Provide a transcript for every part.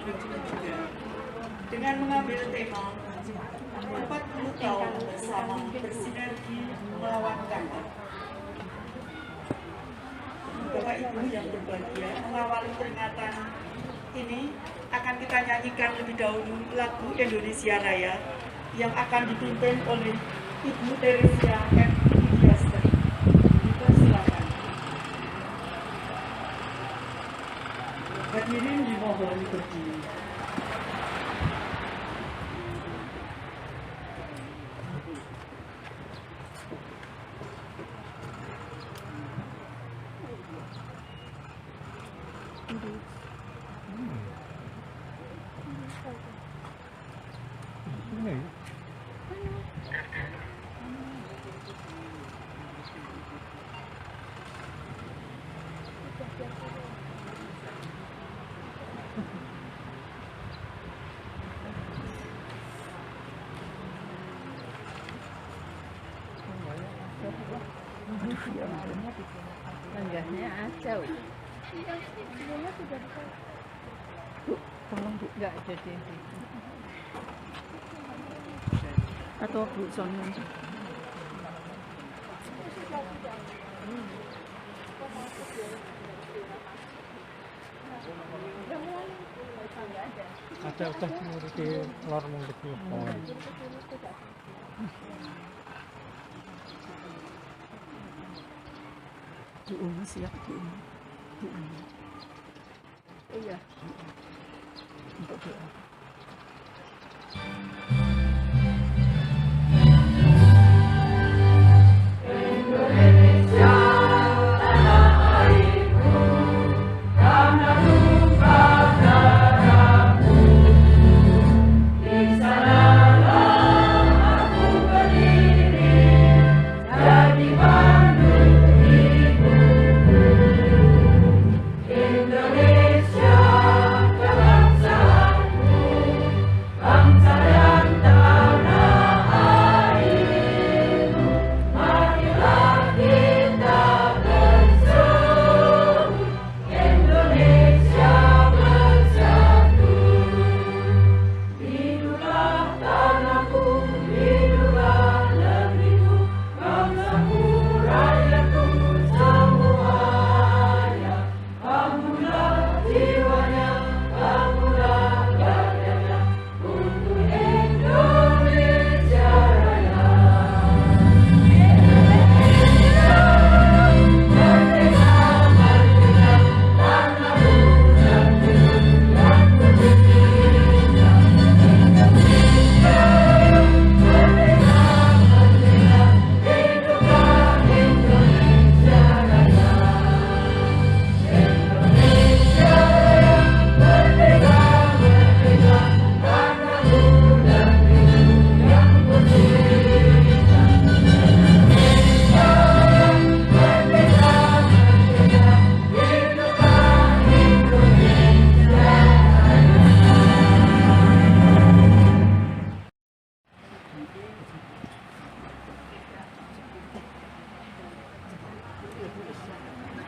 2023 dengan mengambil tema 40 tahun bersama bersinergi melawan kanker. Bapak Ibu yang berbahagia, mengawali peringatan ini akan kita nyanyikan lebih dahulu lagu Indonesia Raya yang akan dipimpin oleh Ibu Teresia M. Widiastri. Dipersilakan. Hadirin dimohon berdiri. Lenggahnya aja. Bu, tolong Bu, nggak ada deh. Atau Bu Sono. Ada udah di lor mulut pohon. Bu Umi siap Bu Umi. Bu Umi. Iya. Untuk doa.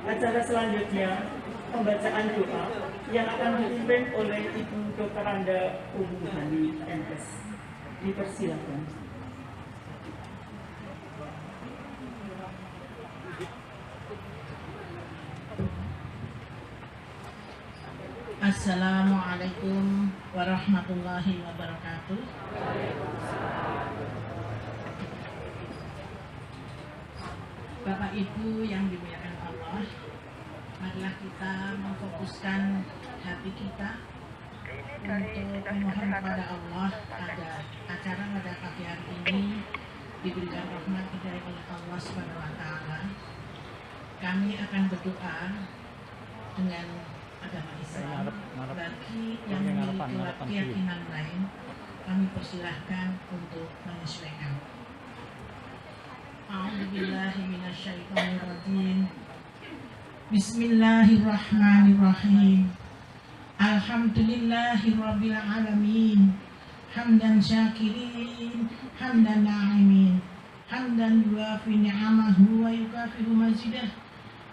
Acara selanjutnya pembacaan doa yang akan dipimpin oleh Ibu Dr. Randa Umuhani MS. Dipersilakan. Assalamualaikum warahmatullahi wabarakatuh. Bapak Ibu yang dimuliakan Allah, marilah kita memfokuskan hati kita untuk memohon kepada Allah agar acara pada pagi hari ini diberikan rahmat dari Allah Subhanahu wa Ta'ala. Kami akan berdoa dengan agama Islam. Bagi yang memiliki keyakinan lain, kami persilahkan untuk menyesuaikan. A'udzubillahi minasyaitonirrajim. Bismillahirrahmanirrahim. Alhamdulillahirabbil alamin. Hamdan syakirin, hamdan na'imin. Hamdan yuafi ni'amahu wa yukafiru mazidah.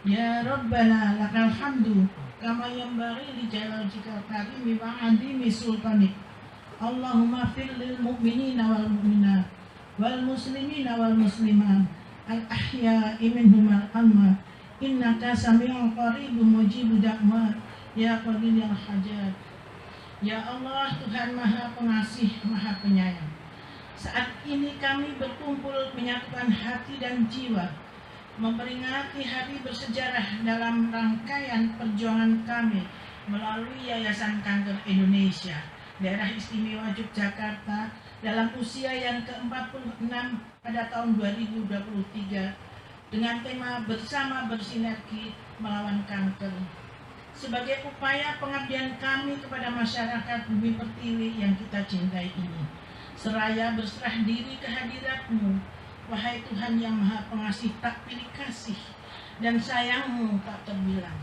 Ya Rabbana lakal hamdu kama yanbaghi li jalalika karimi wa adimi sultanik. Allahumma fir lil mu'minina wal mu'minat wal muslimina wal muslimat al ahya'i minhum al amwat innaka sami'un qaribun mujibud da'wat ya qadiyal hajat. Ya Allah, Tuhan Maha Pengasih, Maha Penyayang, saat ini kami berkumpul menyatukan hati dan jiwa memperingati hari bersejarah dalam rangkaian perjuangan kami melalui Yayasan Kanker Indonesia Daerah Istimewa Yogyakarta dalam usia yang ke-46 pada tahun 2023 dengan tema Bersama Bersinergi Melawan Kanker. Sebagai upaya pengabdian kami kepada masyarakat Bumi Pertiwi yang kita cintai ini, seraya berserah diri ke hadirat-Mu, wahai Tuhan yang Maha Pengasih tak pilih kasih dan sayang-Mu tak terbilang.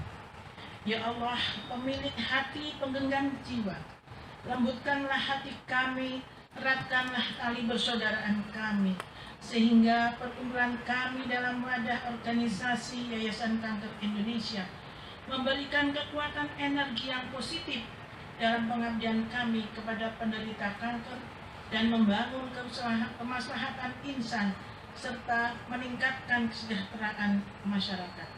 Ya Allah, pemilik hati penggenggam jiwa, lembutkanlah hati kami, eratkanlah tali persaudaraan kami, sehingga perkumpulan kami dalam wadah organisasi Yayasan Kanker Indonesia memberikan kekuatan energi yang positif dalam pengabdian kami kepada penderita kanker dan membangun kemaslahatan insan serta meningkatkan kesejahteraan masyarakat.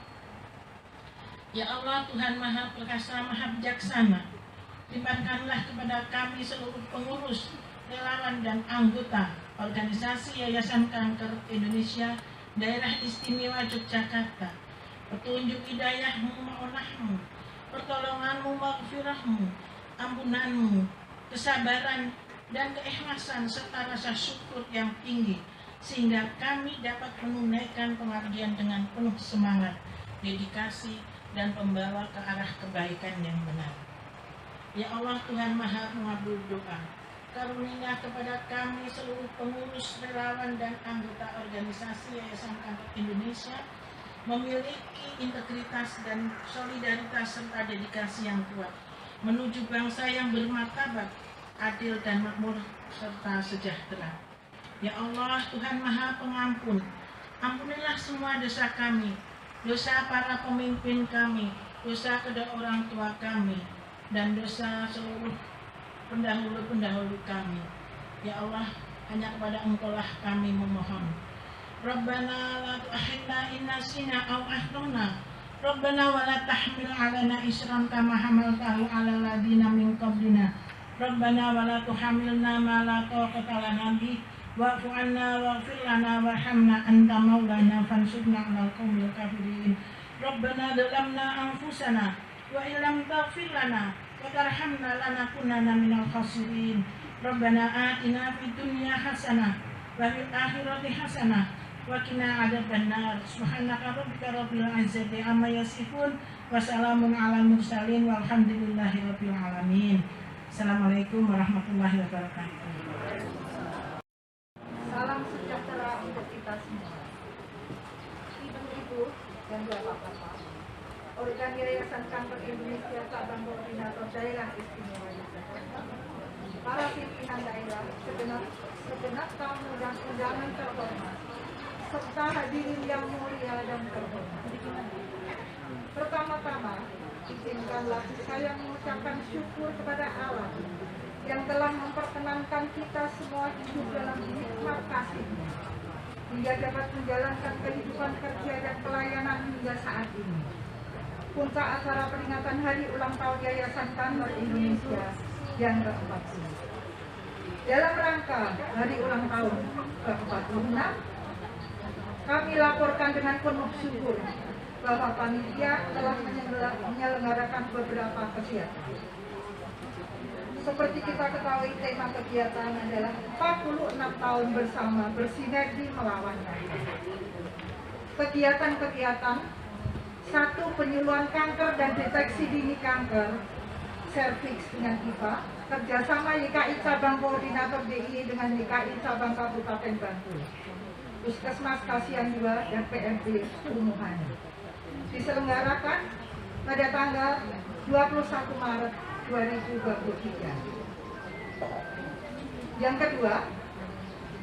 Ya Allah, Tuhan Maha Perkasa, Maha Bijaksana, limpahkanlah kepada kami seluruh pengurus, relawan dan anggota organisasi Yayasan Kanker Indonesia Daerah Istimewa Yogyakarta petunjuk hidayah-Mu, ma'unah-Mu, pertolongan-Mu, maghfirah-Mu, ampunan-Mu, kesabaran dan keikhlasan serta rasa syukur yang tinggi sehingga kami dapat menunaikan pengabdian dengan penuh semangat, dedikasi dan membawa ke arah kebaikan yang benar. Ya Allah, Tuhan Maha Mengabul doa, karunialah kepada kami seluruh pengurus, relawan dan anggota organisasi Yayasan Kanker Indonesia memiliki integritas dan solidaritas serta dedikasi yang kuat menuju bangsa yang bermartabat, adil dan makmur serta sejahtera. Ya Allah, Tuhan Maha Pengampun, ampunilah semua dosa kami, dosa para pemimpin kami, dosa kedua orang tua kami, dan dosa seluruh pendahulu-pendahulu kami. Ya Allah, hanya kepada Engkau-lah kami memohon. Rabbana la tu'akhidna in nasina aw akhtana. Rabbana wa la tahmil 'alaina isran kama hamaltahu 'alal ladzina min qablina. Rabbana wa la tuhamilna ma la taqata lana bih wa'fu 'anna waghfir lana warhamna anta maulana fansurna 'alal qaumil kafirin. Rabbana dzalamna anfusana wa illam taghfir lana wa tarhamna lanakunanna minal khasirin. Rabbana atina fid dunya hasanah wa fil akhirati hasanah wa qina adzabannar. Subhanaka rabbika rabbil izzati amma yasifun wa salamun alal mursalin walhamdulillahi rabbil alamin. Assalamualaikum warahmatullahi wabarakatuh. Salam sejahtera untuk kita semua. Ibu-ibu dan bapak-bapak, organ Yayasan Kanker Indonesia Cabang Koordinator Daerah Istimewa Yogyakarta, para pimpinan daerah, segenap tamu dan undangan terhormat, serta hadirin yang mulia dan terhormat. Pertama-tama, izinkanlah saya mengucapkan syukur kepada Allah yang telah memperkenankan kita semua hidup dalam nikmat kasih-Nya hingga dapat menjalankan kehidupan kerja dan pelayanan hingga saat ini. Puncak acara peringatan Hari Ulang Tahun Yayasan Kanker Indonesia yang ke-40. Dalam rangka Hari Ulang Tahun ke-46, kami laporkan dengan penuh syukur bahwa panitia telah menyelenggarakan beberapa kegiatan. Seperti kita ketahui, tema kegiatan adalah 46 tahun bersama bersinergi melawan kanker. Kegiatan-kegiatan: 1. Penyuluhan kanker dan deteksi dini kanker serviks dengan IPA, kerjasama YKI Cabang Koordinator DIY dengan YKI Cabang Kabupaten Bantul, Puskesmas Kasihan 2 dan PMP Umuhan. Diselenggarakan pada tanggal 21 Maret 2023. Yang kedua,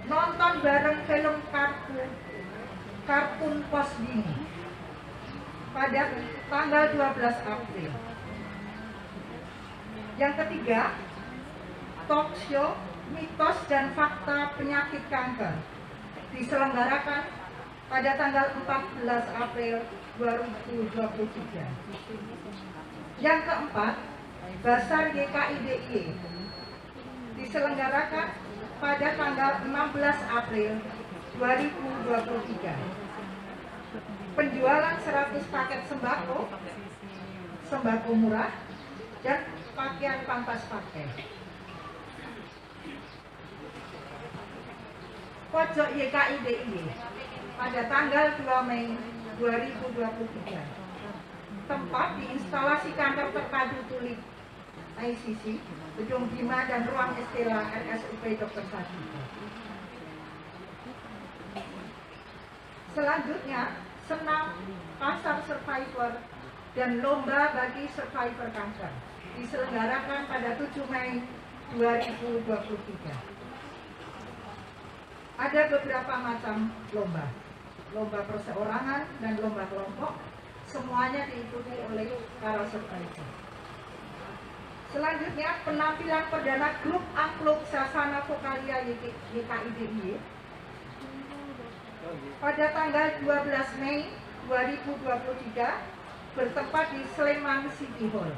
nonton bareng film kartun pos dini pada tanggal 12 April. Yang ketiga, talk show mitos dan fakta penyakit kanker diselenggarakan pada tanggal 14 April 2023. Yang keempat, Basar YKI DIY diselenggarakan pada tanggal 16 April 2023. Penjualan 100 paket sembako murah, dan pakaian pantas pakai. Pojok YKI DIY pada tanggal 2 Mei 2023. Tempat di instalasi kantor terpadu tuli ICC, Gedung Bima dan Ruang Estela RSUP Dr. Sarjito. Selanjutnya, senam pasar survivor dan lomba bagi survivor kanker diselenggarakan pada 7 Mei 2023. Ada beberapa macam lomba perseorangan dan lomba kelompok, semuanya diikuti oleh para survivor. Selanjutnya, penampilan perdana grup Angklung Sasana Vokalia YKI DIY pada tanggal 12 Mei 2023 bertempat di Sleman City Hall.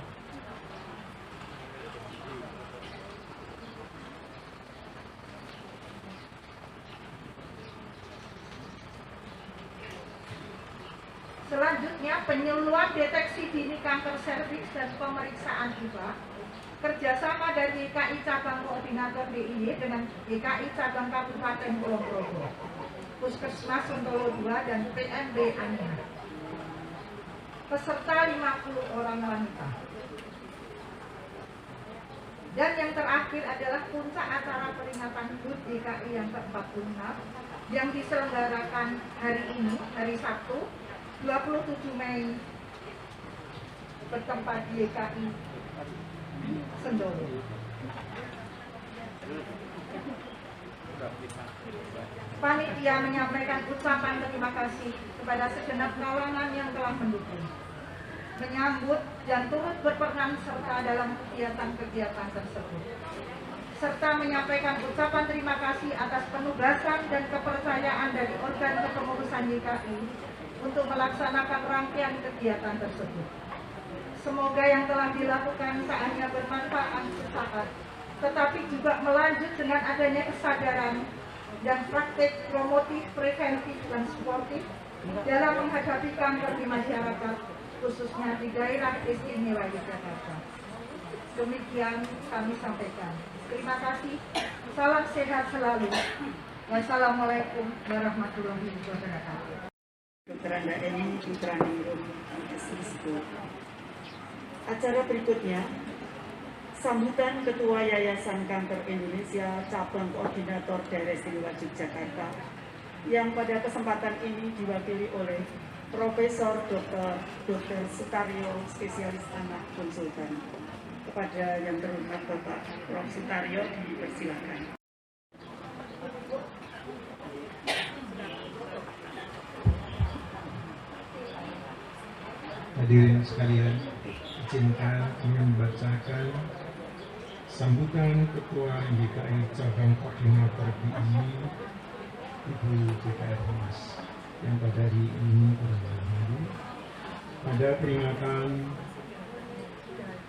Selanjutnya, penyuluhan deteksi dini kanker serviks dan pemeriksaan IPA kerjasama dari YKI Cabang Koordinator DIY dengan YKI Cabang Kabupaten Kulon Progo, Puskesmas Sentolo 2 dan PMB Ania. Peserta 50 orang wanita. Dan yang terakhir adalah puncak acara peringatan HUT DKI yang ke-46 yang diselenggarakan hari ini, hari Sabtu, 27 Mei, bertempat di YKI Sendolo. Panitia menyampaikan ucapan terima kasih kepada segenap kalangan yang telah mendukung, menyambut dan turut berperan serta dalam kegiatan-kegiatan tersebut, serta menyampaikan ucapan terima kasih atas penugasan dan kepercayaan dari organ kepengurusan YKI untuk melaksanakan rangkaian kegiatan tersebut. Semoga yang telah dilakukan tak hanya bermanfaat sesaat, tetapi juga melanjut dengan adanya kesadaran dan praktik promotif, preventif, dan sportif dalam menghadapi kanker di masyarakat, khususnya di daerah istimewa Yogyakarta. Demikian kami sampaikan. Terima kasih. Salam sehat selalu. Wassalamualaikum warahmatullahi wabarakatuh. Dr. Anda Eni Putraningrum, acara berikutnya, sambutan Ketua Yayasan Kanker Indonesia Cabang Koordinator Daerah Istimewa Yogyakarta yang pada kesempatan ini diwakili oleh Profesor Dr. Sutaryo, spesialis anak konsultan. Kepada yang terhormat Bapak Prof. Sutaryo, dipersilakan. Hadirin sekalian, izinkan kami membacakan sambutan Ketua YKI Cabang Koordinator DIY Ibu JKR Mas yang pada hari ini berlangsung pada peringatan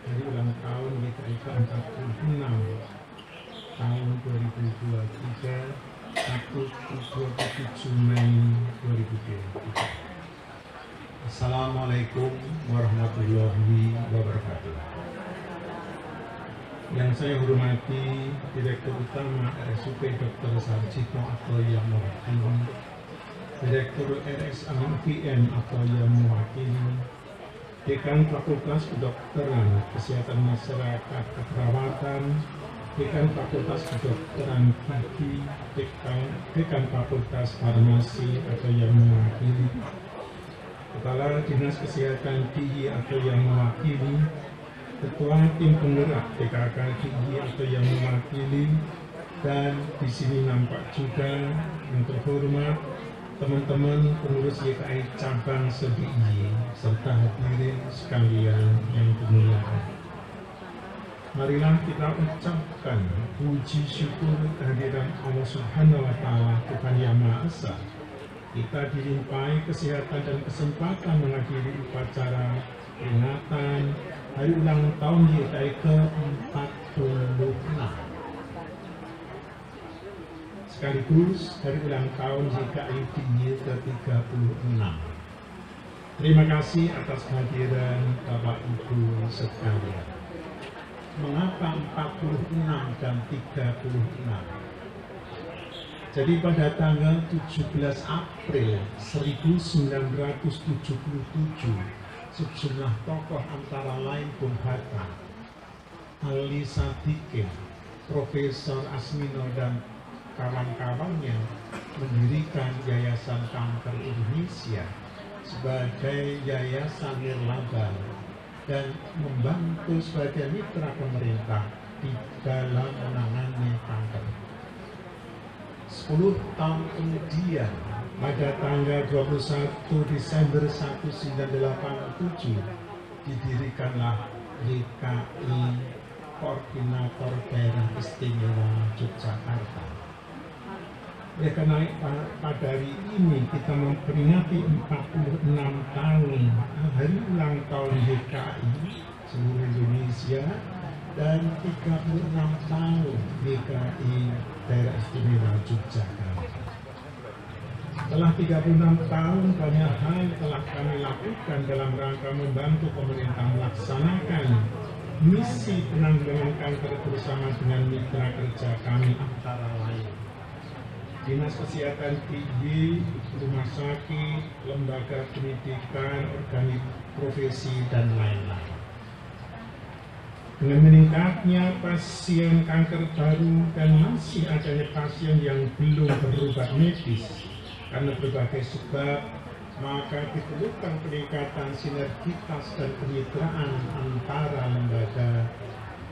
hari ulang tahun YKI ke-46 tahun 2023 Sabtu 27 Mei 2023. Assalamualaikum warahmatullahi wabarakatuh. Yang saya hormati Direktur Utama RSUP Dr. Sarjito atau yang mewakili, Direktur RSA UPN atau yang mewakili, Dekan Fakultas Kedokteran Kesehatan Masyarakat Keperawatan, Dekan Fakultas Kedokteran Gigi, Dekan Fakultas Farmasi atau yang mewakili, Kepala Dinas Kesehatan DIY atau yang mewakili, Ketua Tim Penggerak PKK DIY atau yang mewakili, dan di sini nampak juga yang terhormat teman-teman pengurus YKI cabang se-DIY serta hadirin sekalian yang dimuliakan. Marilah kita ucapkan puji syukur kehadiran Allah Subhanahu wa Ta'ala, Tuhan Yang Maha Esa. Kita dilimpahi kesehatan dan kesempatan menghadiri upacara peringatan hari ulang tahun YKI ke-46. Sekaligus hari ulang tahun YKI ke-36. Terima kasih atas kehadiran Bapak Ibu sekalian. Mengapa 46 dan 36? Jadi pada tanggal 17 April 1977, sejumlah tokoh antara lain Bung Hatta, Ali Sadikin, Profesor Asmino dan kawan-kawannya mendirikan Yayasan Kanker Indonesia sebagai yayasan nirlaba dan membantu sebagai mitra pemerintah di dalam menangani kanker. 10 tahun kemudian, pada tanggal 21 Desember 1987, didirikanlah YKI Koordinator Daerah Istimewa Yogyakarta. Oleh karena pada hari ini kita memperingati 46 tahun hari ulang tahun YKI seluruh Indonesia dan 36 tahun YKI Daerah Istimewa Yogyakarta. Setelah 36 tahun, banyak hal telah kami lakukan dalam rangka membantu pemerintah melaksanakan misi penanggulangan kanker bersama dengan mitra kerja kami antara lain Dinas Kesehatan TIY, rumah sakit, lembaga pendidikan, organik profesi, dan lain-lain. Dengan meningkatnya pasien kanker baru dan masih adanya pasien yang belum berobat medis karena berbagai sebab, maka diperlukan peningkatan sinergitas dan kemitraan antara lembaga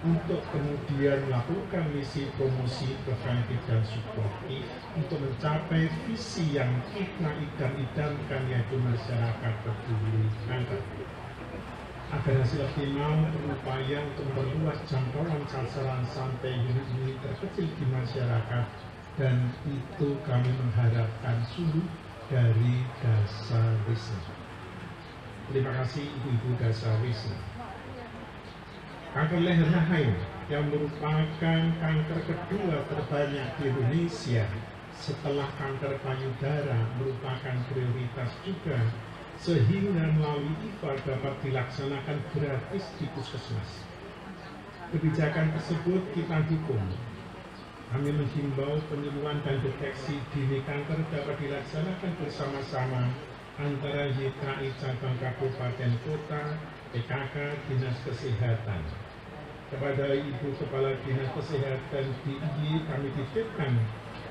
untuk kemudian melakukan misi promosi preventif dan suportif untuk mencapai visi yang kita idam-idamkan, yaitu masyarakat peduli kanker. Agar hasil optimal berupaya untuk memperluas jangkauan sasaran sampai unit-unit terkecil di masyarakat, dan itu kami mengharapkan suluh dari Dasar Wisnu. Terima kasih Ibu-Ibu Dasar Wisnu. Kanker leher rahim yang merupakan kanker kedua terbanyak di Indonesia setelah kanker payudara merupakan prioritas juga, sehingga melalui IFA dapat dilaksanakan gratis di puskesmas. Kebijakan tersebut kita dukung. Kami menghimbau penyembuhan dan deteksi dini kanker dapat dilaksanakan bersama-sama antara YKI cabang kabupaten kota, PKK, Dinas Kesehatan. Kepada Ibu Kepala Dinas Kesehatan DIY kami titipkan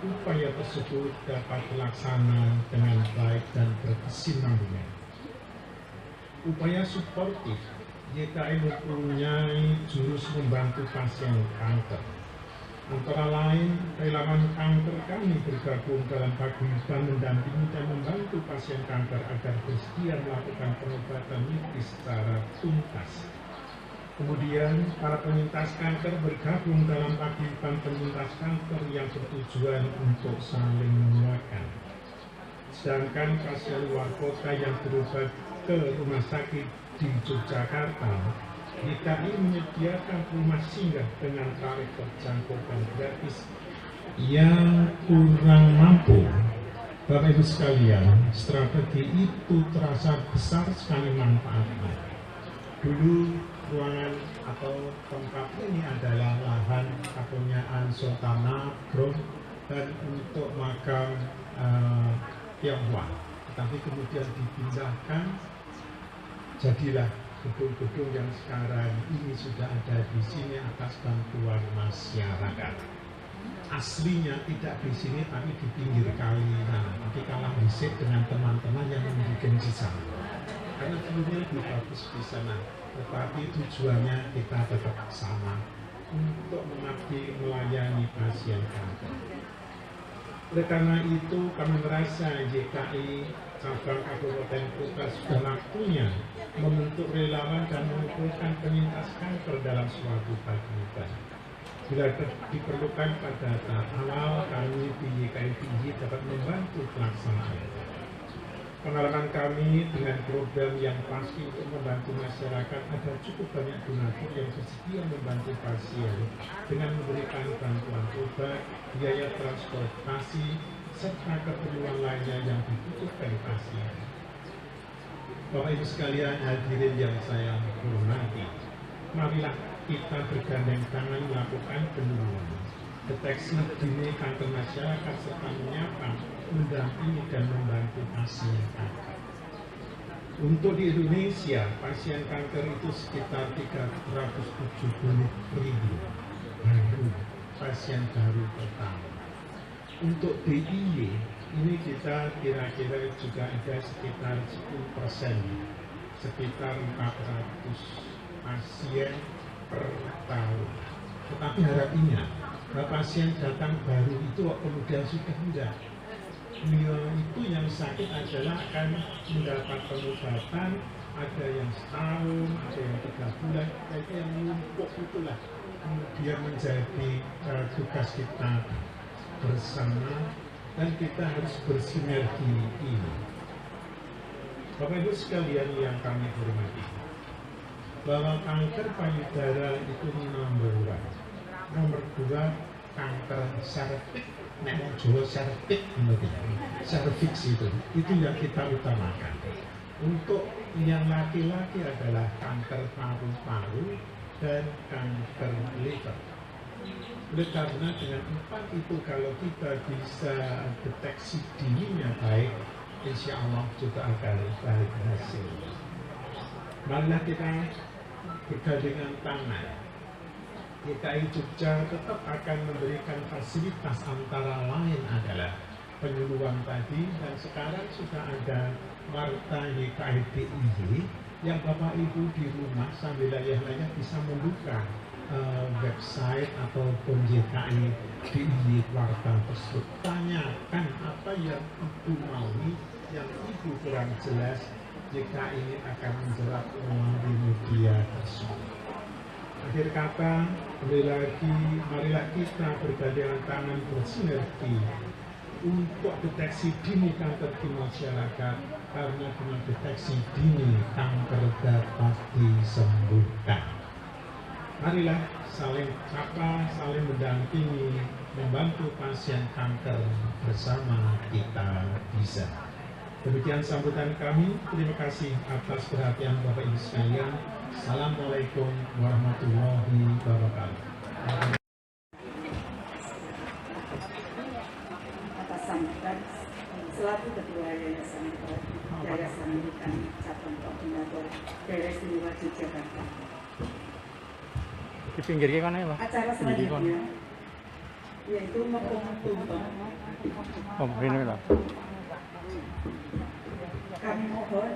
upaya tersebut dapat terlaksana dengan baik dan berkesinambungan. Upaya suportif, YKI mempunyai jurus membantu pasien kanker. Antara lain, relawan kanker kami bergabung dalam paguyuban mendampingi dan membantu pasien kanker agar bersedia melakukan pengobatan medis secara tuntas. Kemudian, para penyintas kanker bergabung dalam paguyuban penyintas kanker yang bertujuan untuk saling menguatkan. Sedangkan pasien luar kota yang berobat ke rumah sakit di Yogyakarta, YKI menyediakan rumah singgah dengan tarif terjangkau dan gratis. Yang kurang mampu, Bapak Ibu sekalian, strategi itu terasa besar sekali manfaatnya. Dulu ruangan atau tempat ini adalah lahan kepunyaan Sultan Nagron dan untuk makam Tionghoa, tetapi kemudian dipindahkan, jadilah gedung-gedung yang sekarang ini sudah ada di sini atas bantuan masyarakat. Aslinya tidak di sini tapi di pinggir kali. Nah, nanti kalah bisik dengan teman-teman yang memiliki sisa. Karena dulunya lebih bagus di sana, tetapi tujuannya kita tetap sama, untuk mengabdi melayani pasien kanker. Oleh karena itu kami merasa JKI cabang Kabupaten Kota sudah waktunya membentuk relawan dan mengumpulkan penyintas kanker dalam suatu paguyuban. Bila diperlukan pada tahap awal, kami di JKI dapat membantu pelaksanaan. Pengalaman kami dengan program yang pasti untuk membantu masyarakat, ada cukup banyak donatur yang bersedia membantu pasien dengan memberikan bantuan obat, biaya transportasi, serta keperluan lainnya yang dibutuhkan pasien. Bapak Ibu sekalian hadirin yang saya hormati, marilah kita bergandeng tangan melakukan penyuluhan, deteksi dini kanker masyarakat serta menyapa, mendampingi dan membantu pasien kanker. Untuk di Indonesia, pasien kanker itu sekitar 370.000 baru pasien baru per tahun. Untuk DIY ini kita kira-kira juga ada sekitar 10%, sekitar 400 pasien per tahun. Tetapi harapnya pasien datang baru itu kemudian sudah enggak. Itu yang sakit adalah akan mendapat pengobatan, ada yang setahun, ada yang 3 bulan, itu yang menumpuk itulah kemudian menjadi tugas kita bersama dan kita harus bersinergi ini. Bapak Ibu sekalian yang kami hormati, bahwa kanker payudara itu nomor 1. Nomor 2 kanker serviks. Nek mau Jawa serviks, serviks itu yang kita utamakan. Untuk yang laki-laki adalah kanker paru-paru dan kanker liver. Oleh karena dengan 4 itu kalau kita bisa deteksi dininya baik, insya Allah juga akan baik hasil. Marilah kita bergandengan tangan. DKI Jogja tetap akan memberikan fasilitas antara lain adalah penyuluhan tadi, dan sekarang sudah ada Warta YKI DIY yang Bapak Ibu di rumah sambil layah-layah bisa membuka website ataupun YKI DIY Warta tersebut. Tanyakan apa yang Ibu maui, yang Ibu kurang jelas, YKI ini akan menjawab melalui media tersebut. Akhir kata, kembali lagi, marilah kita bergandengan tangan bersinergi untuk deteksi dini kanker di masyarakat, karena dengan deteksi dini kanker dapat disembuhkan. Marilah saling sapa, saling mendampingi, membantu pasien kanker bersama kita bisa. Demikian sambutan kami. Terima kasih atas perhatian Bapak Ibu sekalian. Assalamualaikum warahmatullahi wabarakatuh. Atas sambutan selaku Ketua Yayasan Militan Cabang Koordinator Daerah Istimewa Yogyakarta. Di pinggir kan ya, Pak? Acara selanjutnya yaitu mengumum tumpeng. Ini lah. Kami mohon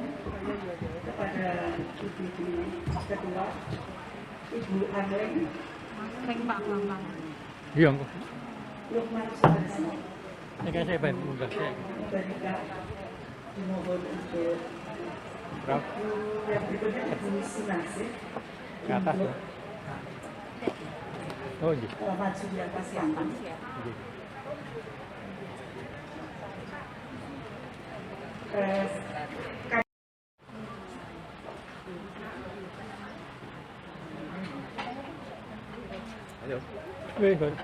kepada Ibu Ketua, Ibu Angleng, Iya, Lukman Suharso, ini kan saya baik mudah sih. Mbak dimohon untuk Berapa? yang berikutnya Ibu Sinasih Ke atas ya? Oh iya. maju yang pasien. Very good.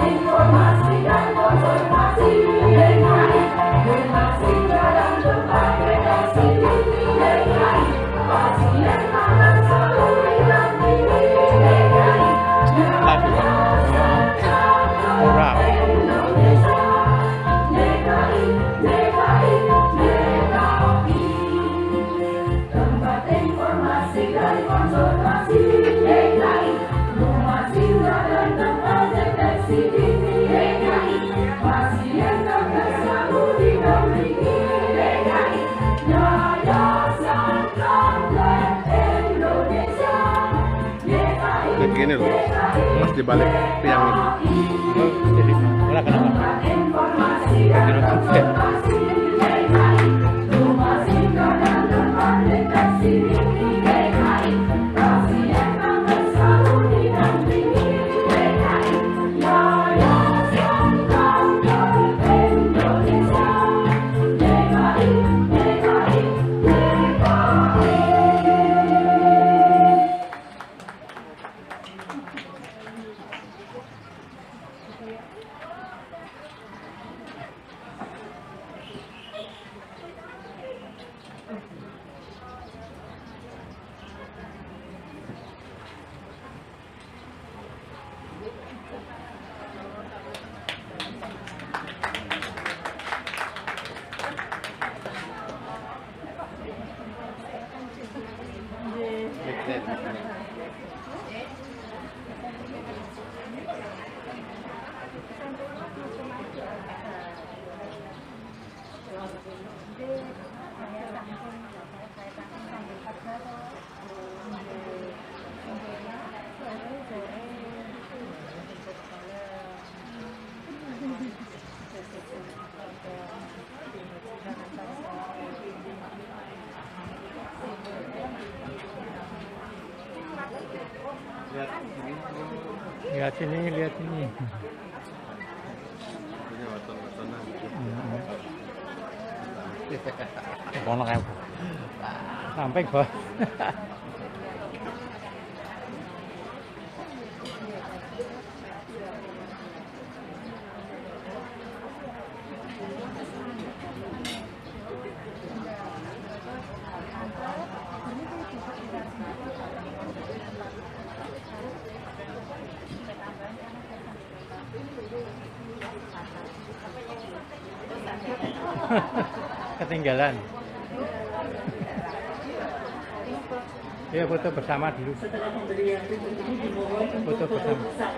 Informasi dan konservasi informasi dalam berbagai kasih DKI pasien akan selalu didampingi DKI Murah. DKI ini loh, pas di balik tiang ini. Jadi ora kenapa. Kira kafe. Lihat ini, lihat ini. Ini waton-watonan. Kono kae. Sampai, Bos. Ketinggalan. Ya, foto bersama dulu. Setelah pemberian tutup ini dimohon Foto untuk bersama. saat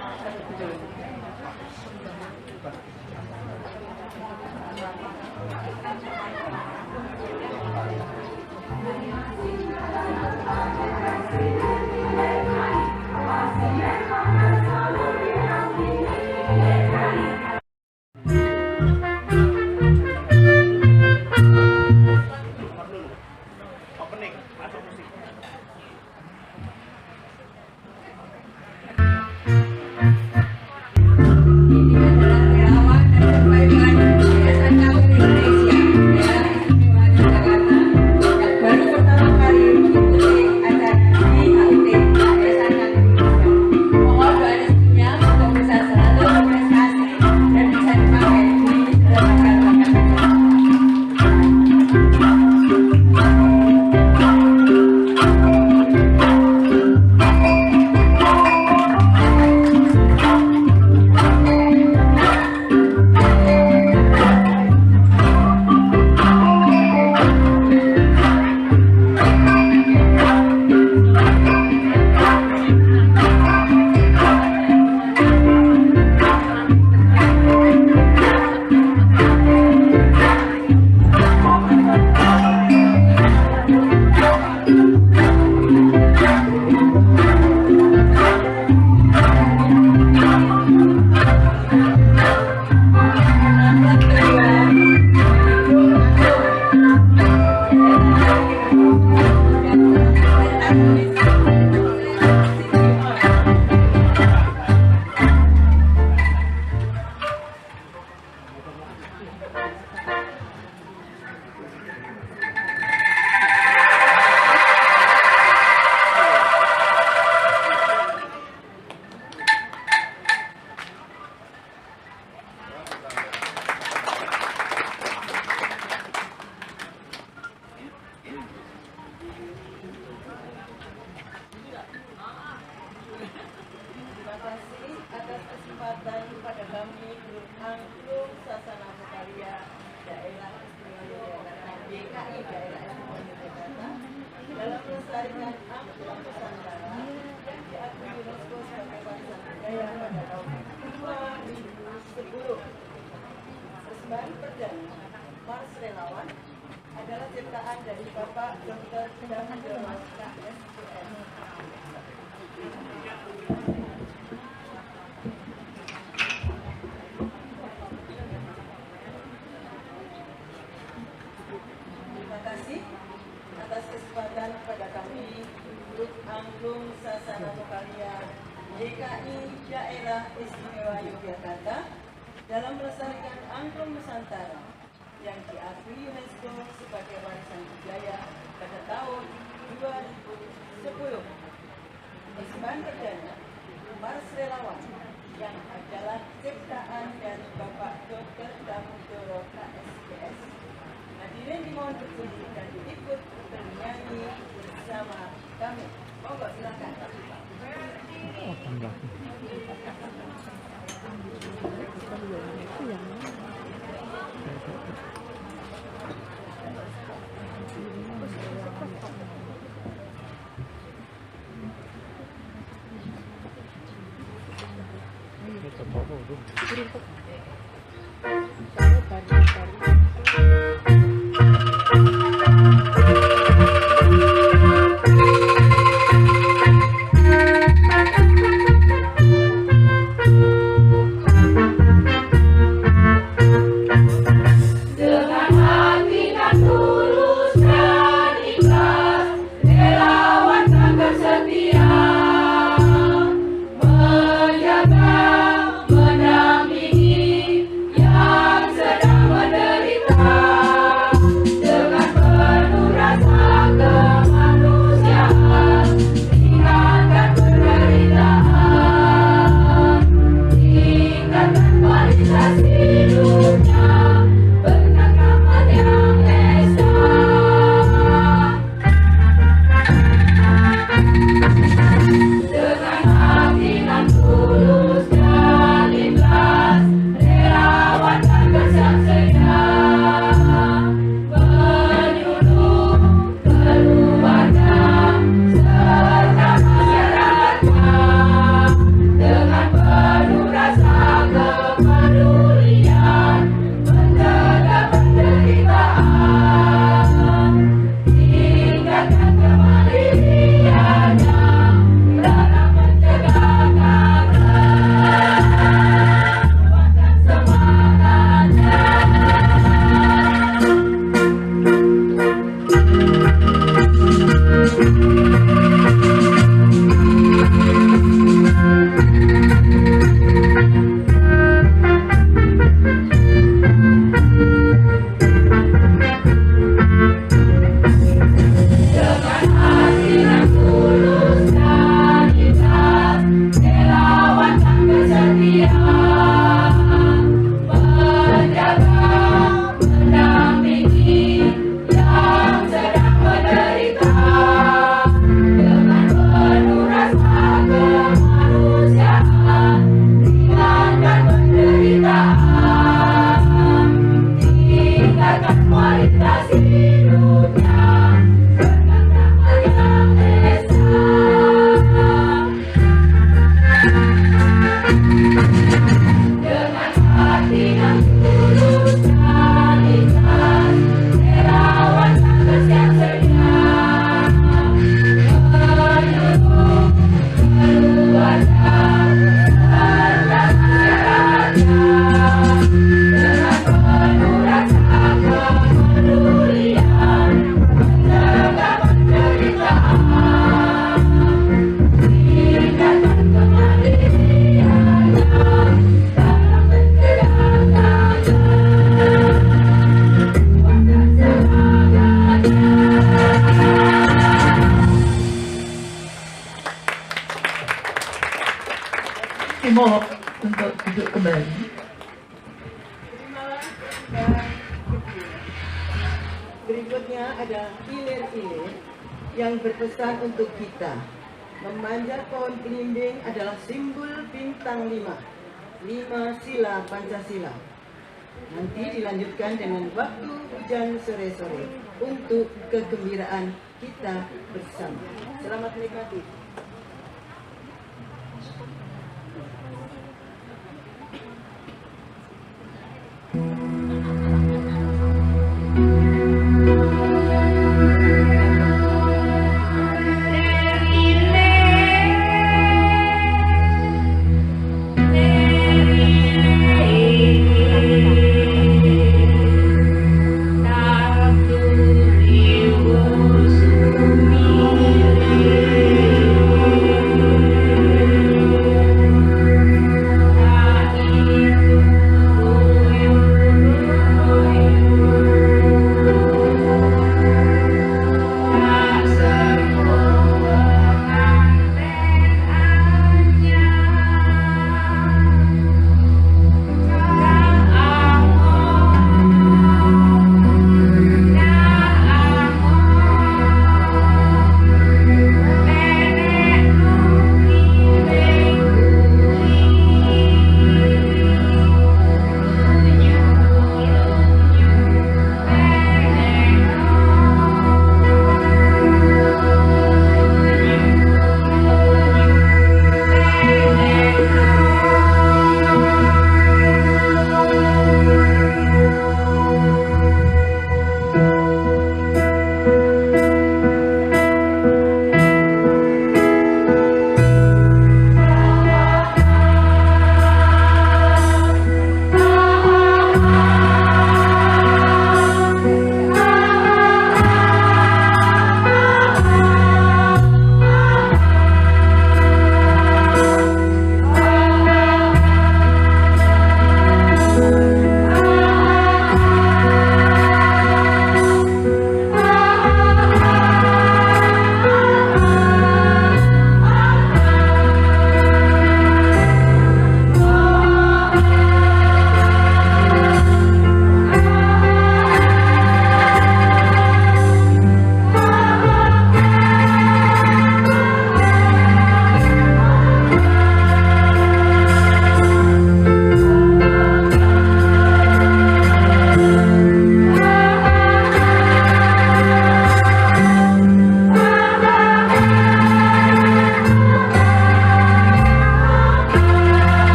Persembahan perdana Mars Relawan adalah ciptaan dari Bapak Dr. Dam Dewas KSPN. atas kesempatan kepada kami untuk Angklung Sasana Lokalia DKI Daerah Istimewa Yogyakarta dalam melestarikan angklung Nusantara yang diakui UNESCO sebagai warisan budaya pada tahun 2010. Isman perdana Mars Relawan yang adalah ciptaan dari Bapak Dr. Damudoro KSPS. Hadirin dimohon berdiri dan ikut bernyanyi bersama kami. Monggo silakan. Dimohon untuk duduk kembali. Berikutnya ada ilir-ilir yang berpesan untuk kita. Memanjat pohon belimbing adalah simbol bintang 5 sila Pancasila. Nanti dilanjutkan dengan waktu hujan sore-sore untuk kegembiraan kita bersama. Selamat menikmati. Tak tuli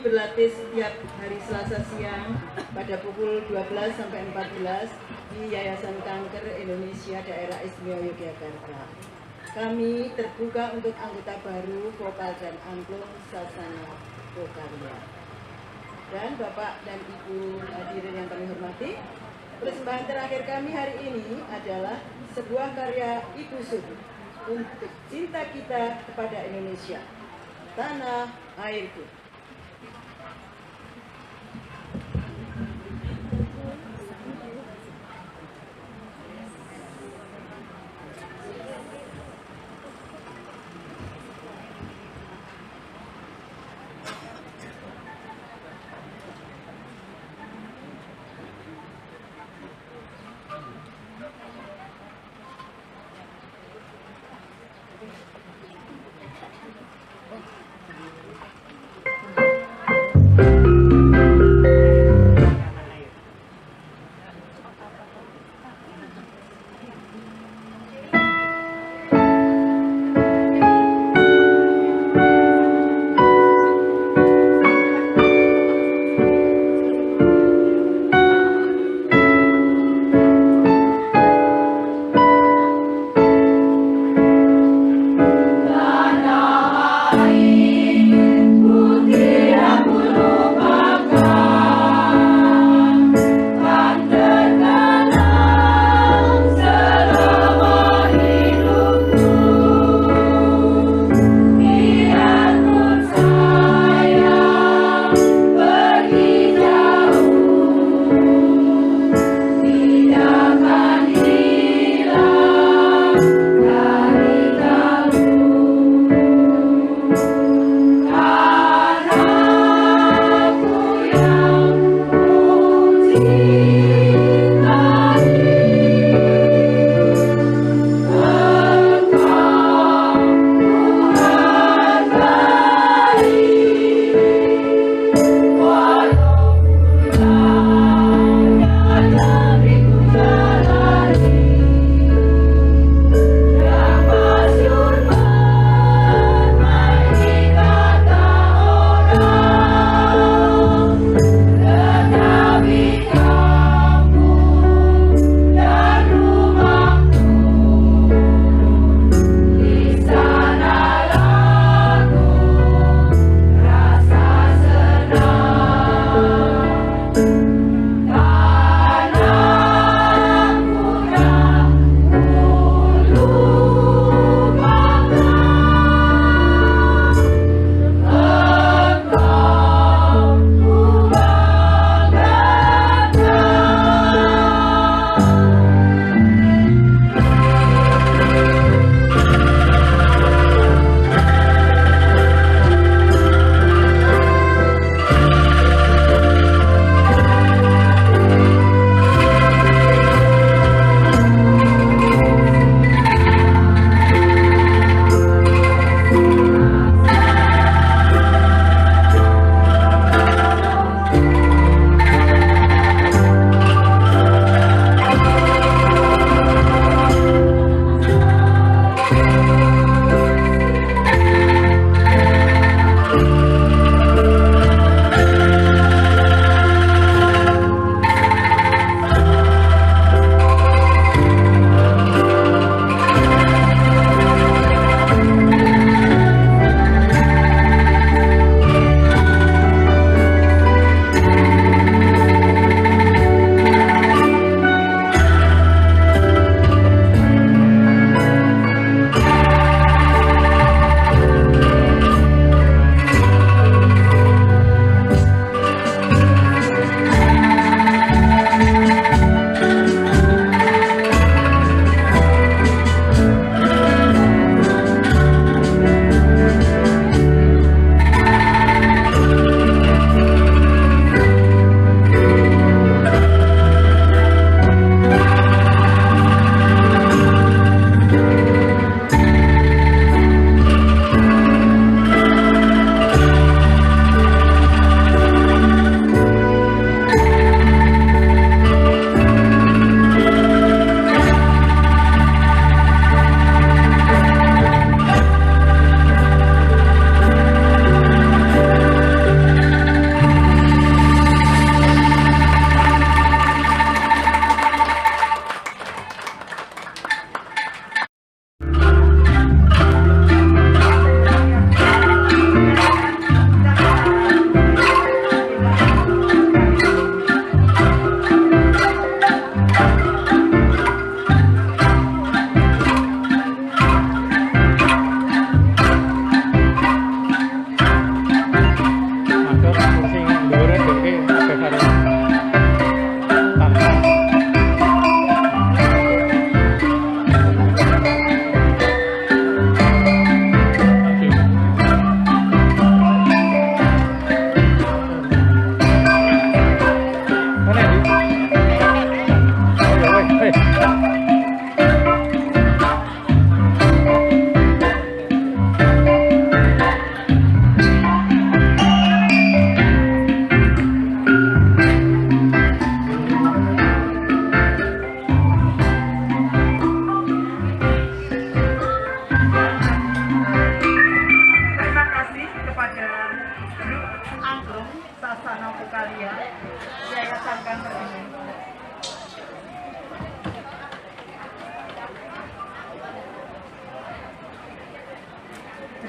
berlatih setiap hari Selasa siang pada pukul 12 sampai 14 di Yayasan Kanker Indonesia Daerah Istimewa Yogyakarta. Kami terbuka untuk anggota baru, vokal dan angklung Sasana Pokarya. Dan Bapak dan Ibu hadirin yang kami hormati, persembahan terakhir kami hari ini adalah sebuah karya Ibu Suhu untuk cinta kita kepada Indonesia, tanah airku.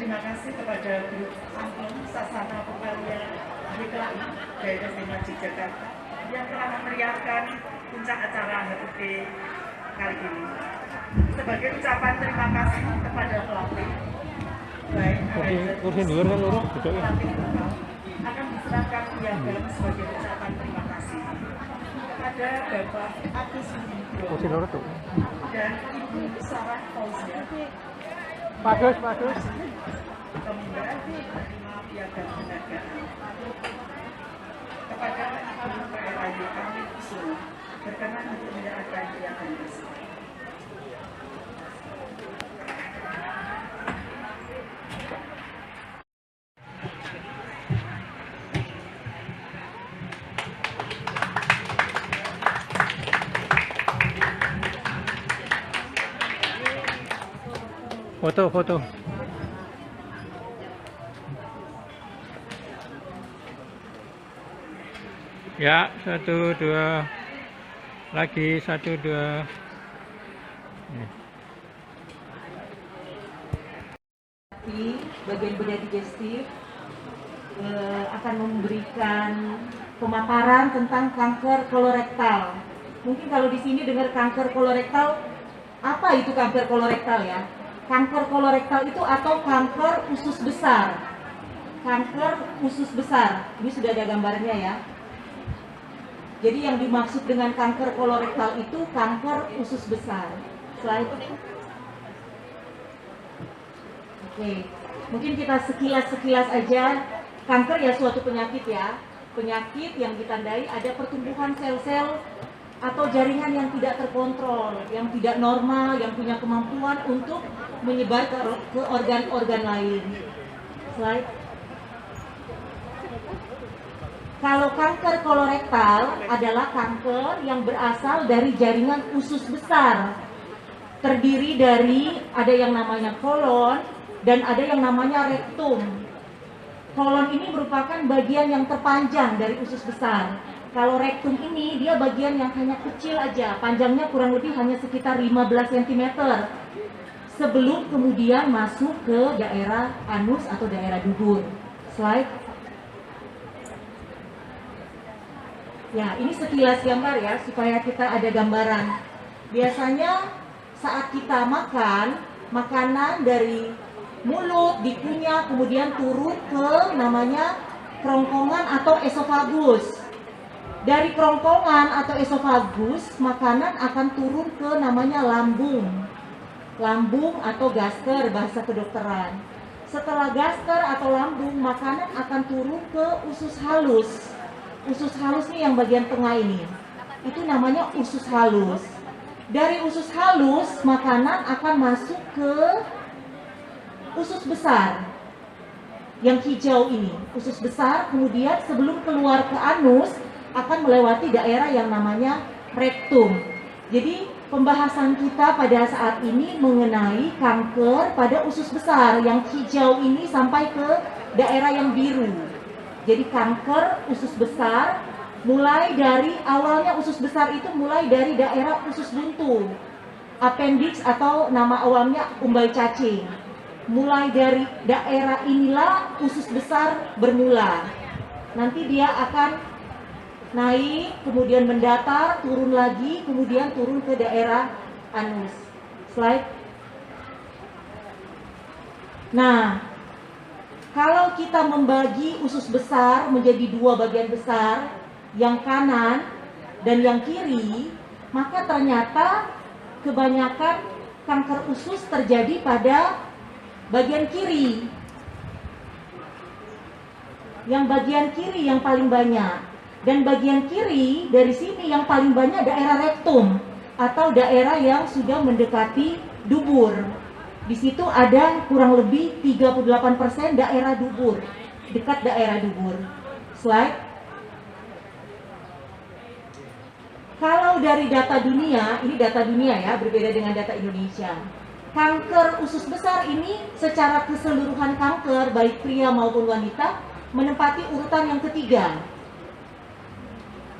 terima kasih kepada Grup Angklung Sasana Pepalia DKI Daerah Istimewa Yogyakarta yang telah memeriahkan puncak acara HUT kali ini. Sebagai ucapan terima kasih kepada pelatih, baik kursi dulu kan lurus gitu ya. pelatih lokal akan diserahkan piagam sebagai ucapan terima kasih kepada Bapak Agus Widodo Kursi lurus tuh. dan Ibu Sarah Fauzia. Bagus. Pemindahan menerima piagam penghargaan kepada Ibu PLAY kami Kusumo berkenan untuk menyerahkan piagam tersebut. Foto. Ya, 1, 2. Lagi 1, 2. Bagian beda digestif akan memberikan pemaparan tentang kanker kolorektal. Mungkin kalau di sini dengar kanker kolorektal, apa itu kanker kolorektal ya? Kanker kolorektal itu atau kanker usus besar. Kanker usus besar. Ini sudah ada gambarnya ya. Jadi yang dimaksud dengan kanker kolorektal itu kanker usus besar. Slide. Oke. Mungkin kita sekilas aja. Kanker ya suatu penyakit ya. Penyakit yang ditandai ada pertumbuhan sel-sel atau jaringan yang tidak terkontrol, yang tidak normal, yang punya kemampuan untuk menyebar ke organ-organ lain. Slide. Kalau kanker kolorektal adalah kanker yang berasal dari jaringan usus besar. Terdiri dari ada yang namanya kolon dan ada yang namanya rektum. Kolon ini merupakan bagian yang terpanjang dari usus besar. Kalau rektum ini dia bagian yang hanya kecil aja, panjangnya kurang lebih hanya sekitar 15 cm. Sebelum kemudian masuk ke daerah anus atau daerah dubur. Slide. Ya, ini sekilas gambar ya, supaya kita ada gambaran. Biasanya saat kita makan, makanan dari mulut, dikunyah, kemudian turun ke namanya kerongkongan atau esofagus. Dari kerongkongan atau esofagus, makanan akan turun ke namanya lambung. Lambung atau gaster, bahasa kedokteran. Setelah gaster atau lambung, makanan akan turun ke usus halus. Usus halus nih yang bagian tengah ini. Itu namanya usus halus. Dari usus halus, makanan akan masuk ke usus besar. Yang hijau ini, usus besar, kemudian sebelum keluar ke anus, akan melewati daerah yang namanya rektum. Jadi pembahasan kita pada saat ini mengenai kanker pada usus besar yang hijau ini sampai ke daerah yang biru. Jadi kanker usus besar mulai dari awalnya usus besar itu mulai dari daerah usus buntu, appendix atau nama awamnya umbai cacing. Mulai dari daerah inilah usus besar bermula. Nanti dia akan naik, kemudian mendatar, turun lagi, kemudian turun ke daerah anus. Slide. Nah, kalau kita membagi usus besar menjadi dua bagian besar, yang kanan dan yang kiri, maka ternyata kebanyakan kanker usus terjadi pada bagian kiri. Yang bagian kiri yang paling banyak. Dan bagian kiri dari sini yang paling banyak daerah rektum atau daerah yang sudah mendekati dubur. Di situ ada kurang lebih 38% daerah dubur, dekat daerah dubur. Slide. Kalau dari data dunia, ini data dunia ya, berbeda dengan data Indonesia. Kanker usus besar ini secara keseluruhan kanker, baik pria maupun wanita, menempati urutan yang ketiga.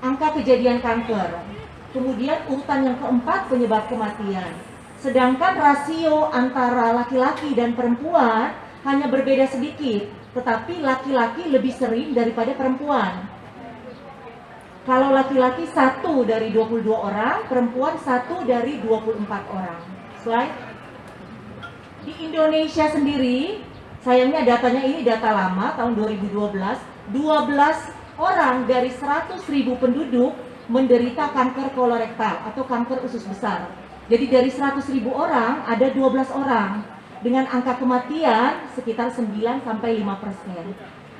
Angka kejadian kanker. Kemudian urutan yang keempat penyebab kematian. Sedangkan rasio antara laki-laki dan perempuan hanya berbeda sedikit, tetapi laki-laki lebih sering daripada perempuan. Kalau laki-laki 1 dari 22 orang, perempuan 1 dari 24 orang. Slide. Di Indonesia sendiri, sayangnya datanya ini data lama, tahun 2012, 12 orang dari 100.000 penduduk menderita kanker kolorektal atau kanker usus besar. Jadi dari 100.000 orang, ada 12 orang. Dengan angka kematian sekitar 9-5%.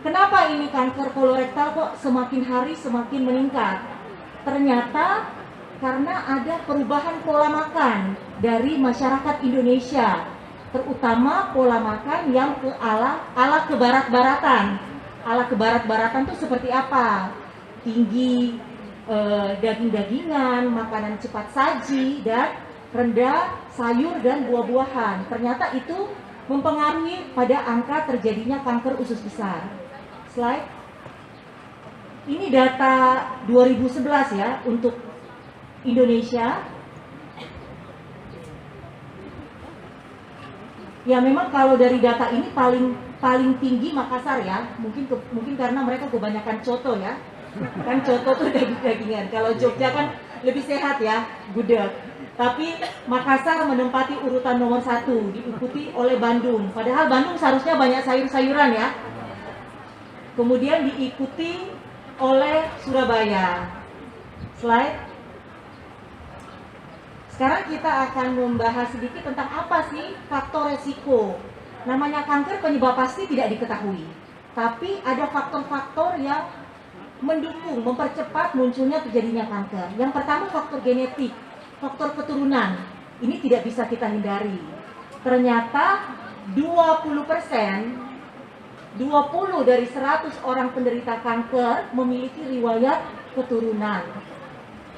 Kenapa ini kanker kolorektal kok semakin hari semakin meningkat? Ternyata karena ada perubahan pola makan dari masyarakat Indonesia, terutama pola makan yang ala kebarat-baratan. Ala kebarat-baratan itu seperti apa? Tinggi daging-dagingan, makanan cepat saji, dan rendah sayur dan buah-buahan. Ternyata itu mempengaruhi pada angka terjadinya kanker usus besar. Slide. Ini data 2011 ya untuk Indonesia. Ya memang kalau dari data ini paling tinggi Makassar ya. Mungkin karena mereka kebanyakan coto ya. Kan coto tuh daging-dagingan. Kalau Jogja kan lebih sehat ya, gudeg. Tapi Makassar menempati urutan nomor 1, diikuti oleh Bandung. Padahal Bandung seharusnya banyak sayur-sayuran ya. Kemudian diikuti oleh Surabaya. Slide. Sekarang kita akan membahas sedikit tentang apa sih faktor resiko. Namanya kanker, penyebab pasti tidak diketahui. Tapi ada faktor-faktor yang mendukung, mempercepat munculnya terjadinya kanker. Yang pertama faktor genetik. Faktor keturunan, ini tidak bisa kita hindari. Ternyata 20% 20 dari 100 orang penderita kanker memiliki riwayat keturunan,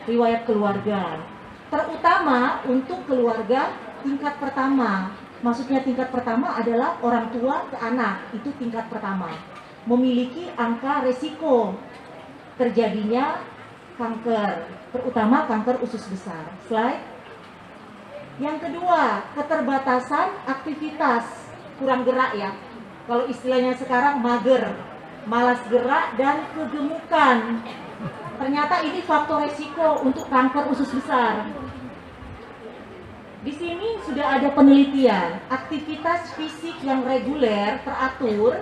riwayat keluarga. Terutama untuk keluarga tingkat pertama. Maksudnya tingkat pertama adalah orang tua ke anak, itu tingkat pertama. Memiliki angka resiko terjadinya kanker, terutama kanker usus besar. Slide. Yang kedua, keterbatasan aktivitas, kurang gerak ya. Kalau istilahnya sekarang mager, malas gerak dan kegemukan. Ternyata ini faktor resiko untuk kanker usus besar. Di sini sudah ada penelitian, aktivitas fisik yang reguler teratur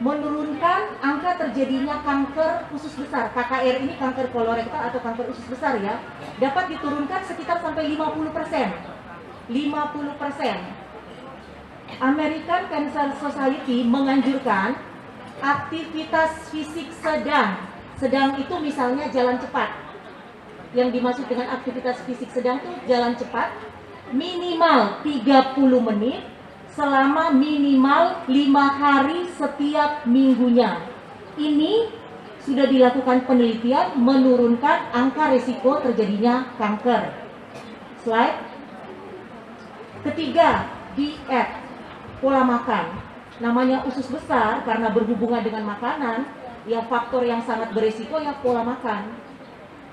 menurunkan angka terjadinya kanker usus besar. KKR ini kanker kolorektal atau kanker usus besar ya, dapat diturunkan sekitar sampai 50%. 50%. American Cancer Society menganjurkan aktivitas fisik sedang. Sedang itu misalnya jalan cepat. Yang dimaksud dengan aktivitas fisik sedang itu jalan cepat minimal 30 menit selama minimal 5 hari setiap minggunya. Ini sudah dilakukan penelitian menurunkan angka risiko terjadinya kanker. Slide. Ketiga, diet, pola makan. Namanya usus besar karena berhubungan dengan makanan, yang faktor yang sangat berisiko ya pola makan.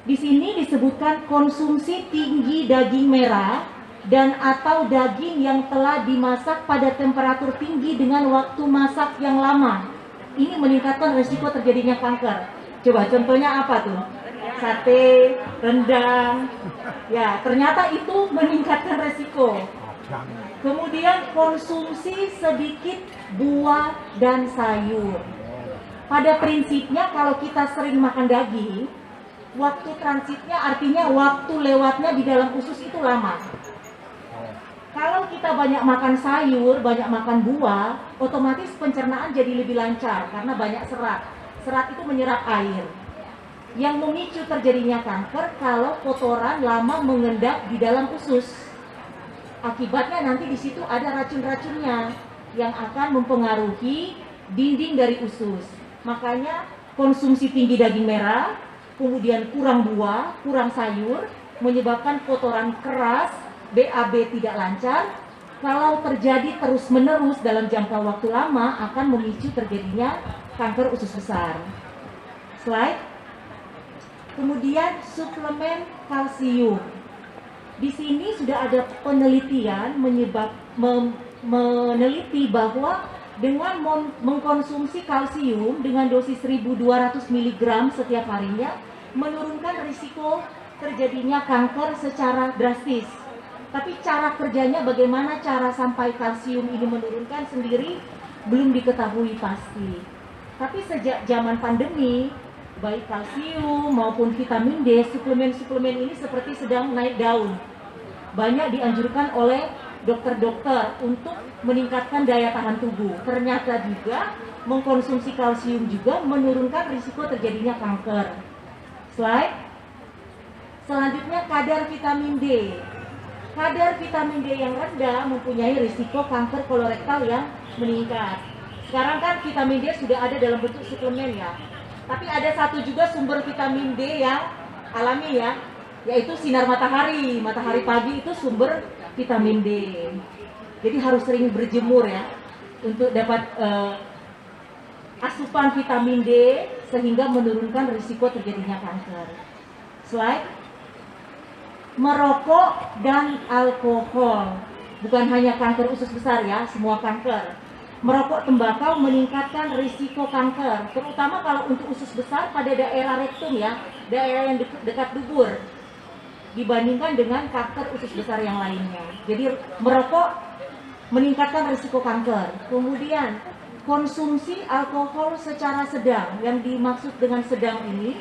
Di sini disebutkan konsumsi tinggi daging merah dan atau daging yang telah dimasak pada temperatur tinggi dengan waktu masak yang lama. Ini meningkatkan risiko terjadinya kanker. Coba contohnya apa tuh? Sate, rendang. Ya, ternyata itu meningkatkan risiko. Kemudian konsumsi sedikit buah dan sayur. Pada prinsipnya kalau kita sering makan daging, waktu transitnya artinya waktu lewatnya di dalam usus itu lama. Kalau kita banyak makan sayur, banyak makan buah, otomatis pencernaan jadi lebih lancar karena banyak serat. Serat itu menyerap air. Yang memicu terjadinya kanker kalau kotoran lama mengendap di dalam usus. Akibatnya nanti di situ ada racun-racunnya yang akan mempengaruhi dinding dari usus. Makanya konsumsi tinggi daging merah, kemudian kurang buah, kurang sayur, menyebabkan kotoran keras, BAB tidak lancar. Kalau terjadi terus-menerus dalam jangka waktu lama akan memicu terjadinya kanker usus besar. Slide. Kemudian suplemen kalsium. Di sini sudah ada penelitian meneliti bahwa dengan mengkonsumsi kalsium dengan dosis 1200 mg setiap harinya menurunkan risiko terjadinya kanker secara drastis. Tapi cara kerjanya bagaimana cara sampai kalsium ini menurunkan sendiri belum diketahui pasti. Tapi sejak zaman pandemi, baik kalsium maupun vitamin D, suplemen-suplemen ini seperti sedang naik daun. Banyak dianjurkan oleh dokter-dokter untuk meningkatkan daya tahan tubuh. Ternyata juga mengkonsumsi kalsium juga menurunkan risiko terjadinya kanker. Slide. Selanjutnya kadar vitamin D. Kadar vitamin D yang rendah mempunyai risiko kanker kolorektal yang meningkat. Sekarang kan vitamin D sudah ada dalam bentuk suplemen ya. Tapi ada satu juga sumber vitamin D yang alami ya, yaitu sinar matahari. Matahari pagi itu sumber vitamin D. Jadi harus sering berjemur ya untuk dapat asupan vitamin D sehingga menurunkan risiko terjadinya kanker. Slide. Merokok dan alkohol, bukan hanya kanker usus besar ya, semua kanker. Merokok tembakau meningkatkan risiko kanker, terutama kalau untuk usus besar pada daerah rektum ya, daerah yang dekat dubur, dibandingkan dengan kanker usus besar yang lainnya. Jadi merokok meningkatkan risiko kanker. Kemudian konsumsi alkohol secara sedang, yang dimaksud dengan sedang ini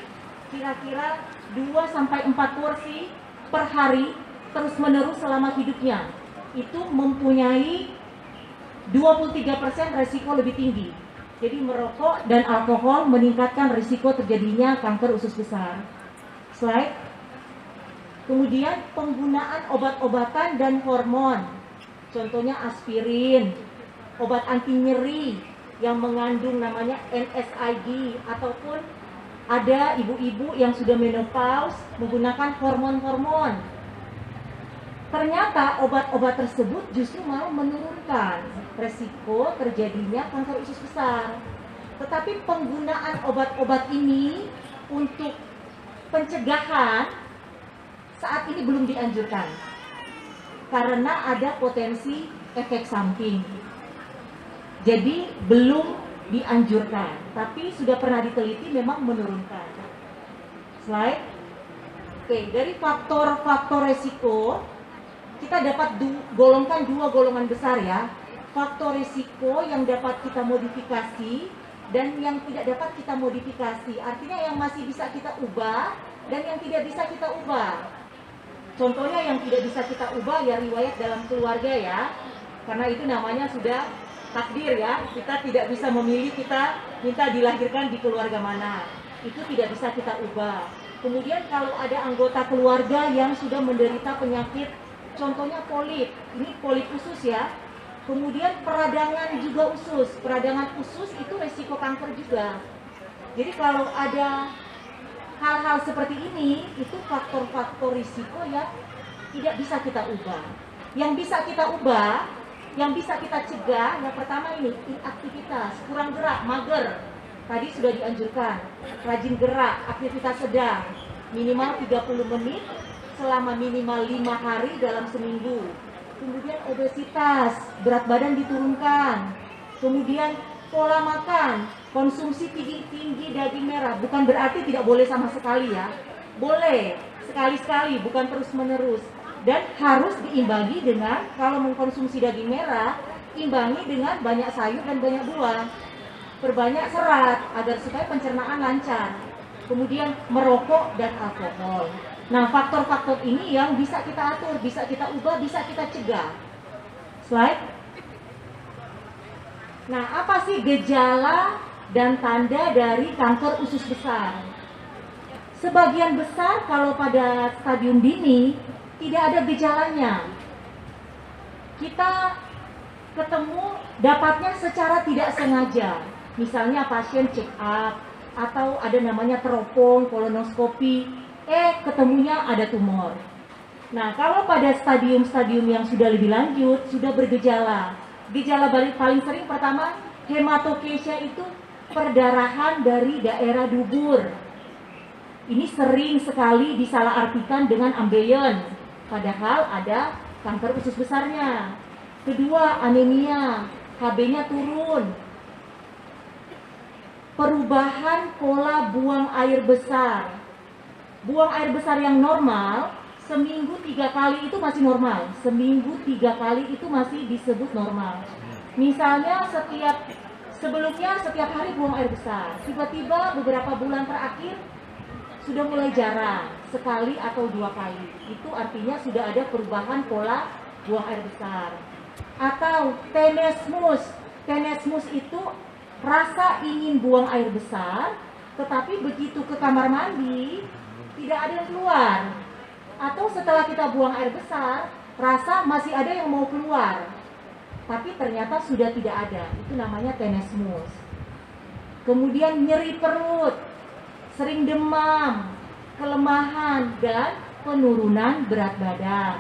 kira-kira 2-4 porsi per hari terus menerus selama hidupnya, itu mempunyai 23% resiko lebih tinggi. Jadi merokok dan alkohol meningkatkan risiko terjadinya kanker usus besar. Slide. Kemudian penggunaan obat-obatan dan hormon, contohnya aspirin, obat anti nyeri yang mengandung namanya NSAID, ataupun ada ibu-ibu yang sudah menopause menggunakan hormon-hormon. Ternyata obat-obat tersebut justru malah menurunkan resiko terjadinya kanker usus besar. Tetapi penggunaan obat-obat ini untuk pencegahan saat ini belum dianjurkan karena ada potensi efek samping. Jadi belum dianjurkan, tapi sudah pernah diteliti memang menurunkan. Slide. Oke, dari faktor-faktor resiko kita dapat golongkan dua golongan besar ya. Faktor risiko yang dapat kita modifikasi dan yang tidak dapat kita modifikasi. Artinya yang masih bisa kita ubah dan yang tidak bisa kita ubah. Contohnya yang tidak bisa kita ubah ya riwayat dalam keluarga ya. Karena itu namanya sudah takdir ya. Kita tidak bisa memilih kita minta dilahirkan di keluarga mana. Itu tidak bisa kita ubah. Kemudian kalau ada anggota keluarga yang sudah menderita penyakit, contohnya polip, ini polip usus ya. Kemudian peradangan juga usus, peradangan usus itu resiko kanker juga. Jadi kalau ada hal-hal seperti ini, itu faktor-faktor risiko yang tidak bisa kita ubah. Yang bisa kita ubah, yang bisa kita cegah, yang pertama ini inaktivitas, kurang gerak, mager. Tadi sudah dianjurkan, rajin gerak, aktivitas sedang, minimal 30 menit selama minimal 5 hari dalam seminggu. Kemudian obesitas, berat badan diturunkan. Kemudian pola makan, konsumsi tinggi daging merah, bukan berarti tidak boleh sama sekali ya. Boleh, sekali-sekali, bukan terus-menerus. Dan harus diimbangi dengan, kalau mengkonsumsi daging merah, imbangi dengan banyak sayur dan banyak buah. Perbanyak serat, agar supaya pencernaan lancar. Kemudian merokok dan alkohol. Nah, faktor-faktor ini yang bisa kita atur, bisa kita ubah, bisa kita cegah. Slide. Nah, apa sih gejala dan tanda dari kanker usus besar? Sebagian besar kalau pada stadium dini tidak ada gejalanya. Kita ketemu dapatnya secara tidak sengaja. Misalnya pasien check up atau ada namanya teropong, kolonoskopi, ketemunya ada tumor. Nah, kalau pada stadium-stadium yang sudah lebih lanjut, sudah bergejala. Gejala paling sering pertama, hematokesia itu perdarahan dari daerah dubur. Ini sering sekali disalahartikan dengan ambeien, padahal ada kanker usus besarnya. Kedua, anemia. HB-nya turun. Perubahan pola buang air besar. Buang air besar yang normal, seminggu 3 kali itu masih normal. Seminggu 3 kali itu masih disebut normal. Misalnya sebelumnya setiap hari buang air besar. Tiba-tiba beberapa bulan terakhir sudah mulai jarang, sekali atau 2 kali. Itu artinya sudah ada perubahan pola buang air besar. Atau tenesmus. Tenesmus itu rasa ingin buang air besar, tetapi begitu ke kamar mandi tidak ada yang keluar. Atau setelah kita buang air besar, rasa masih ada yang mau keluar, tapi ternyata sudah tidak ada. Itu namanya tenesmus. Kemudian nyeri perut, sering demam, kelemahan, dan penurunan berat badan.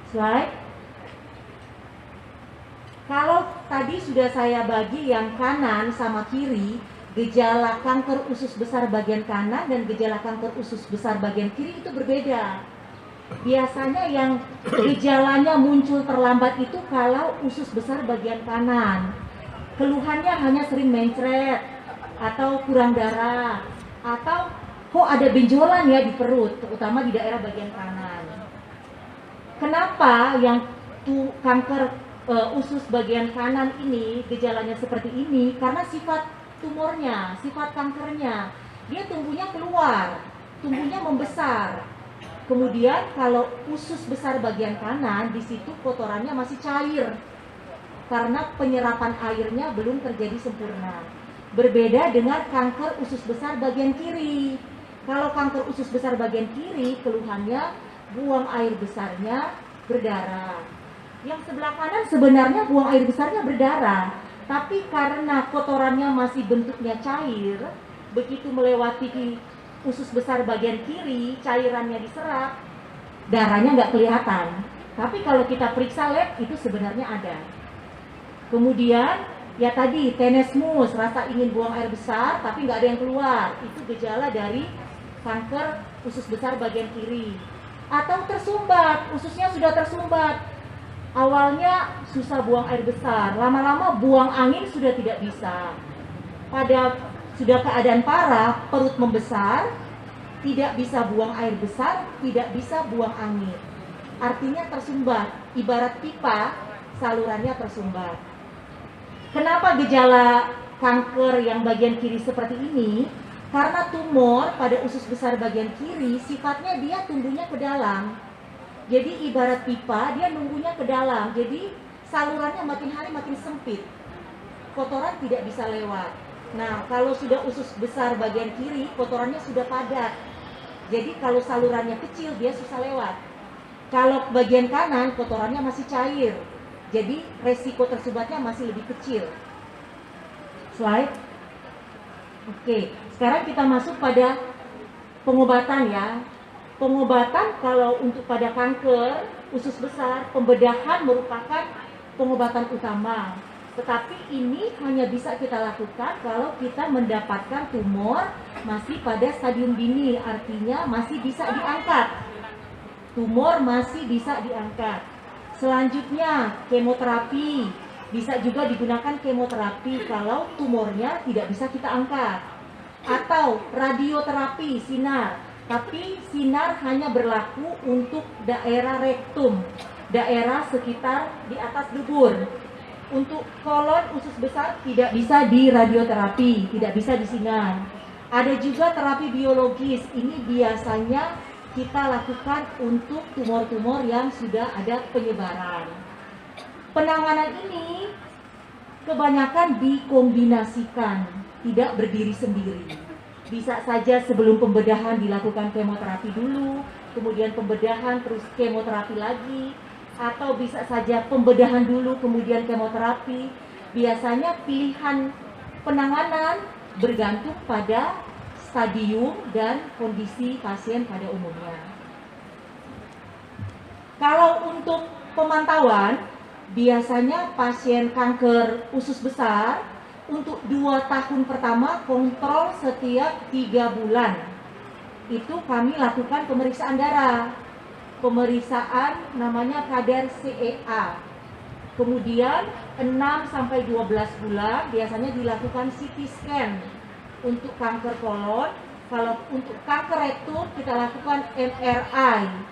Slide. Kalau tadi sudah saya bagi yang kanan sama kiri, gejala kanker usus besar bagian kanan dan gejala kanker usus besar bagian kiri itu berbeda. Biasanya yang gejalanya muncul terlambat itu kalau usus besar bagian kanan. Keluhannya hanya sering mencret, atau kurang darah, atau kok ada benjolan ya di perut, terutama di daerah bagian kanan. Kenapa yang kanker usus bagian kanan ini gejalanya seperti ini? Karena sifat tumornya, sifat kankernya, dia tumbuhnya keluar, tumbuhnya membesar. Kemudian kalau usus besar bagian kanan, di situ kotorannya masih cair karena penyerapan airnya belum terjadi sempurna. Berbeda dengan kanker usus besar bagian kiri. Kalau kanker usus besar bagian kiri, keluhannya buang air besarnya berdarah. Yang sebelah kanan sebenarnya buang air besarnya berdarah, tapi karena kotorannya masih bentuknya cair, begitu melewati usus besar bagian kiri, cairannya diserap, darahnya nggak kelihatan. Tapi kalau kita periksa lab, itu sebenarnya ada. Kemudian, ya tadi, tenesmus, rasa ingin buang air besar, tapi nggak ada yang keluar. Itu gejala dari kanker usus besar bagian kiri. Atau tersumbat, ususnya sudah tersumbat. Awalnya susah buang air besar, lama-lama buang angin sudah tidak bisa. Pada sudah keadaan parah, perut membesar, tidak bisa buang air besar, tidak bisa buang angin. Artinya tersumbat, ibarat pipa, salurannya tersumbat. Kenapa gejala kanker yang bagian kiri seperti ini? Karena tumor pada usus besar bagian kiri, sifatnya dia tumbuhnya ke dalam. Jadi ibarat pipa, dia nunggunya ke dalam. Jadi salurannya makin hari makin sempit. Kotoran tidak bisa lewat. Nah, kalau sudah usus besar bagian kiri, kotorannya sudah padat. Jadi kalau salurannya kecil, dia susah lewat. Kalau bagian kanan, kotorannya masih cair. Jadi resiko tersumbatnya masih lebih kecil. Slide. Oke, sekarang kita masuk pada pengobatan ya. Pengobatan kalau untuk pada kanker usus besar, pembedahan merupakan pengobatan utama. Tetapi ini hanya bisa kita lakukan kalau kita mendapatkan tumor masih pada stadium dini, artinya masih bisa diangkat. Tumor masih bisa diangkat. Selanjutnya, kemoterapi. Bisa juga digunakan kemoterapi kalau tumornya tidak bisa kita angkat. Atau radioterapi, sinar. Tapi sinar hanya berlaku untuk daerah rektum, daerah sekitar di atas dubur. Untuk kolon usus besar tidak bisa di radioterapi, tidak bisa disinar. Ada juga terapi biologis, ini biasanya kita lakukan untuk tumor-tumor yang sudah ada penyebaran. Penanganan ini kebanyakan dikombinasikan, tidak berdiri sendiri. Bisa saja sebelum pembedahan dilakukan kemoterapi dulu, kemudian pembedahan terus kemoterapi lagi, atau bisa saja pembedahan dulu kemudian kemoterapi. Biasanya pilihan penanganan bergantung pada stadium dan kondisi pasien pada umumnya. Kalau untuk pemantauan, biasanya pasien kanker usus besar untuk 2 tahun pertama kontrol setiap 3 bulan. Itu kami lakukan pemeriksaan darah. Pemeriksaan namanya kadar CEA. Kemudian 6 sampai 12 bulan biasanya dilakukan CT scan untuk kanker kolon. Kalau untuk kanker rektum kita lakukan MRI.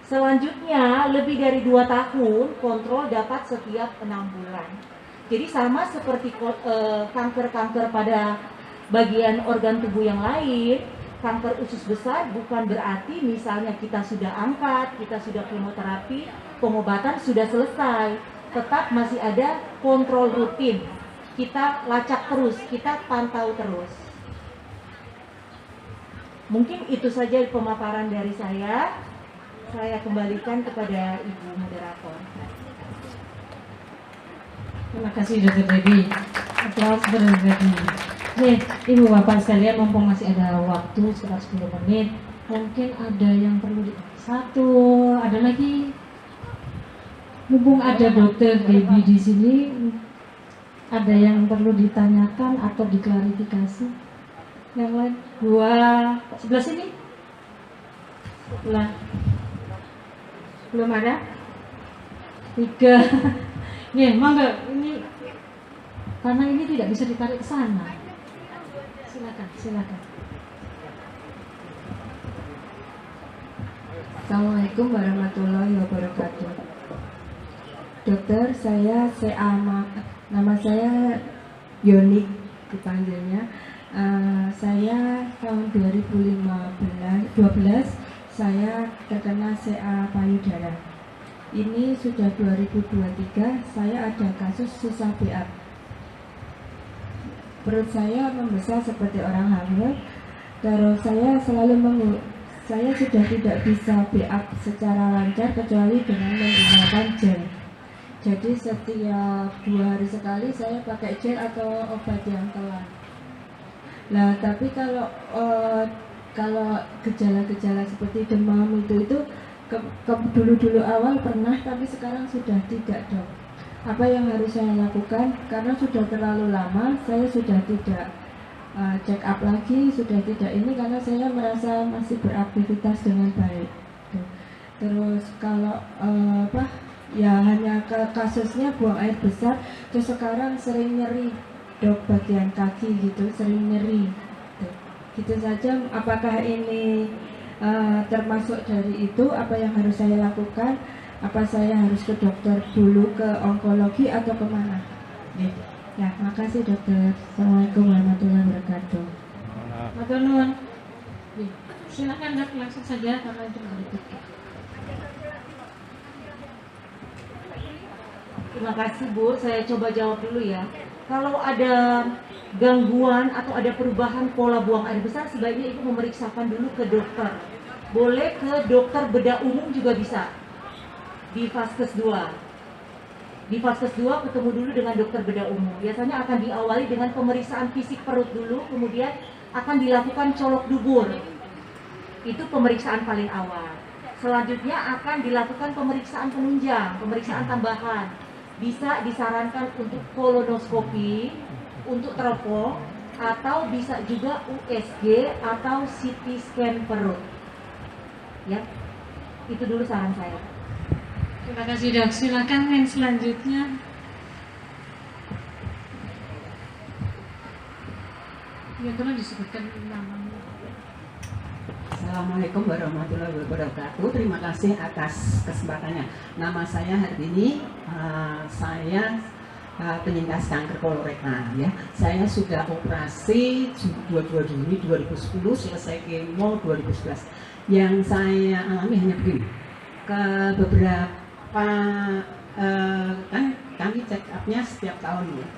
Selanjutnya lebih dari 2 tahun kontrol dapat setiap 6 bulan. Jadi sama seperti kanker-kanker pada bagian organ tubuh yang lain, kanker usus besar bukan berarti misalnya kita sudah angkat, kita sudah kemoterapi, pengobatan sudah selesai. Tetap masih ada kontrol rutin. Kita lacak terus, kita pantau terus. Mungkin itu saja pemaparan dari saya. Saya kembalikan kepada Ibu Moderator. Terima kasih Dr. Debbie. Aplaus for Dr. Debbie. Nih, Ibu Bapak sekalian, mumpung masih ada waktu sekitar 10 menit, mungkin ada yang perlu ada lagi. Mumpung ada Dr. Debbie di sini, ada yang perlu ditanyakan atau diklarifikasi? Yang lain? 2 sebelah sini? Sebelah. Belum ada? 3. Nih, mangga ini karena ini tidak bisa ditarik ke sana. Silakan. Assalamualaikum warahmatullahi wabarakatuh. Dokter, saya nama saya Yonik dipanggilnya. Saya tahun 2012 saya terkena CA payudara. Ini sudah 2023, saya ada kasus susah BAB. Perut saya membesar seperti orang hamil. Terus saya sudah tidak bisa BAB secara lancar kecuali dengan menggunakan gel. Jadi setiap 2 hari sekali saya pakai gel atau obat yang telan. Nah, tapi kalau gejala-gejala seperti demam itu dulu awal pernah, tapi sekarang sudah tidak, Dok. Apa yang harus saya lakukan? Karena sudah terlalu lama, saya sudah tidak check up lagi, sudah tidak ini karena saya merasa masih beraktivitas dengan baik. Terus kalau hanya kasusnya buang air besar, terus sekarang sering nyeri, Dok, bagian kaki gitu, sering nyeri. Gitu saja. Apakah ini termasuk dari itu? Apa yang harus saya lakukan? Apa saya harus ke dokter dulu, ke onkologi atau kemana? Ya, makasih dokter. Assalamualaikum warahmatullahi wabarakatuh. Matur nuwun. Silakan Dok, langsung saja karena itu berikutnya. Terima kasih Bu, saya coba jawab dulu ya. Kalau ada gangguan atau ada perubahan pola buang air besar, sebaiknya Ibu memeriksakan dulu ke dokter. Boleh ke dokter bedah umum juga bisa. Di Vaskes 2. Di Vaskes 2 ketemu dulu dengan dokter bedah umum. Biasanya akan diawali dengan pemeriksaan fisik perut dulu, kemudian akan dilakukan colok dubur. Itu pemeriksaan paling awal. Selanjutnya akan dilakukan pemeriksaan penunjang, pemeriksaan tambahan. Bisa disarankan untuk kolonoskopi, untuk teropong, atau bisa juga USG atau CT scan perut. Ya, itu dulu saran saya. Terima kasih Dok. Silakan yang selanjutnya. Ya, tolong disebutkan namanya. Assalamualaikum warahmatullahi wabarakatuh. Terima kasih atas kesempatannya. Nama saya Hardini. Saya penyintas kanker kolorektal. Ya, saya sudah operasi 22 Juni 2010, selesai kemo 2011. Yang saya alami hanya begini. Ke beberapa kan kami check up-nya setiap tahun ya.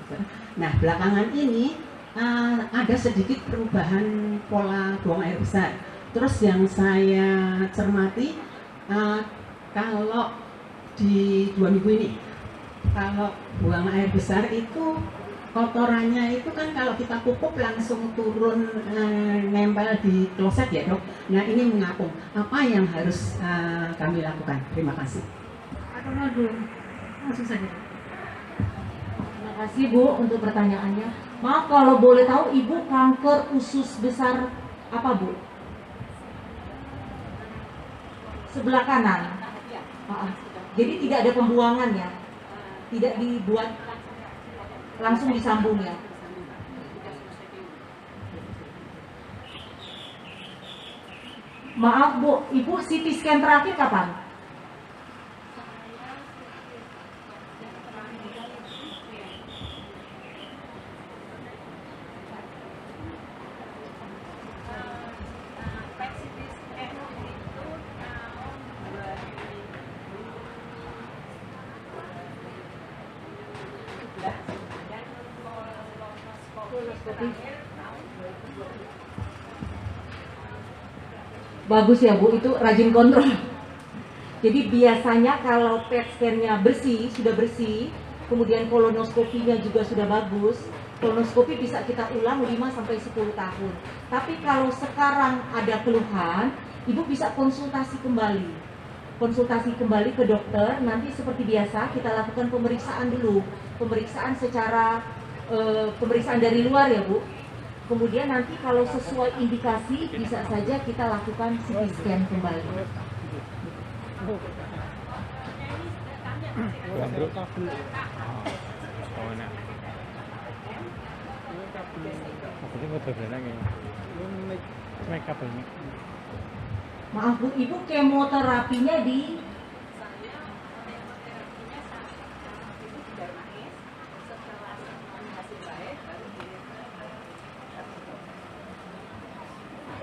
Nah, belakangan ini ada sedikit perubahan pola buang air besar. Terus yang saya cermati, kalau di 2 minggu ini, kalau buang air besar itu kotorannya itu kan kalau kita pupuk langsung turun nempel di kloset ya Dok. Nah ini mengapung. Apa yang harus kami lakukan? Terima kasih. Langsung saja. Terima kasih Bu untuk pertanyaannya. Maaf kalau boleh tahu Ibu kanker usus besar apa Bu? Sebelah kanan. Jadi tidak ada pembuangan ya. tidak dibuat langsung disambung ya. Maaf Bu, Ibu CT scan terakhir kapan? Bagus ya Bu, itu rajin kontrol. Jadi biasanya kalau PET scan-nya bersih, sudah bersih, kemudian kolonoskopinya juga sudah bagus, kolonoskopi bisa kita ulang 5-10 tahun. Tapi kalau sekarang ada keluhan, Ibu bisa konsultasi kembali. Konsultasi kembali ke dokter, nanti seperti biasa kita lakukan pemeriksaan dulu. Pemeriksaan secara, pemeriksaan dari luar ya Bu. Kemudian nanti kalau sesuai indikasi bisa saja kita lakukan CT scan kembali. Maaf Bu, Ibu kemoterapinya di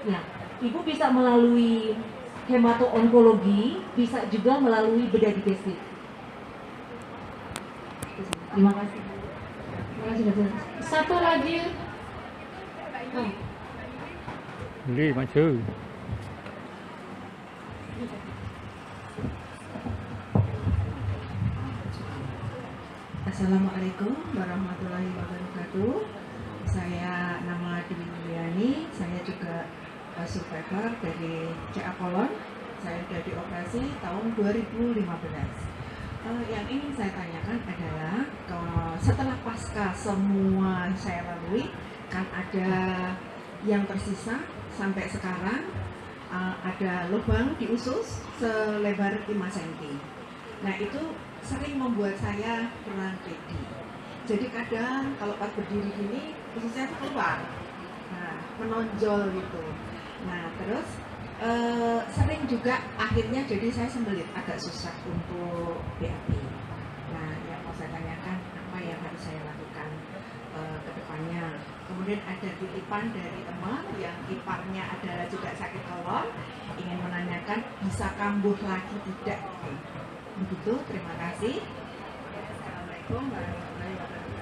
ya, Ibu bisa melalui hemato-onkologi, bisa juga melalui bedah digestif. Terima kasih. Terima kasih dokter. Satu lagi. Oh. Beli maju. Assalamualaikum warahmatullahi wabarakatuh. Saya nama Dewi Mulyani, saya juga survivor dari CA Kolon. Saya sudah dioperasi tahun 2015. Yang ingin saya tanyakan adalah setelah pasca semua saya lalui, kan ada yang tersisa sampai sekarang, ada lubang di usus selebar 5 cm. Nah itu sering membuat saya kurang pede. Jadi kadang kalau pas berdiri gini ususnya keluar, nah, menonjol gitu. Nah terus sering juga akhirnya jadi saya sembelit, agak susah untuk BAB. Nah yang mau saya tanyakan apa yang harus saya lakukan ke depannya. Kemudian ada titipan dari teman yang iparnya adalah juga sakit kolon, ingin menanyakan bisa kambuh lagi tidak. Begitu, terima kasih. Assalamualaikum warahmatullahi wabarakatuh.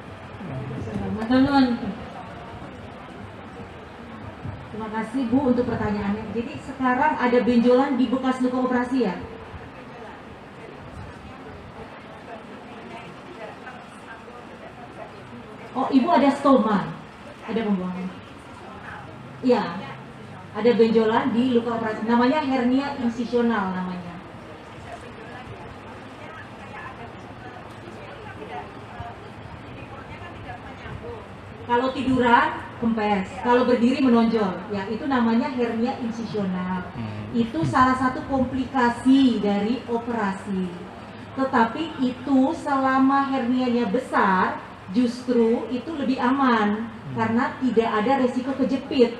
Terima kasih Bu untuk pertanyaannya. Jadi sekarang ada benjolan di bekas luka operasi ya? Oh, Ibu ada stoma, ada pembuangan. Iya, ada benjolan di luka operasi. Namanya hernia insisional namanya. Kalau tiduran kempes, kalau berdiri menonjol, ya itu namanya hernia insisional. Itu salah satu komplikasi dari operasi. Tetapi itu selama hernianya besar, justru itu lebih aman karena tidak ada resiko kejepit.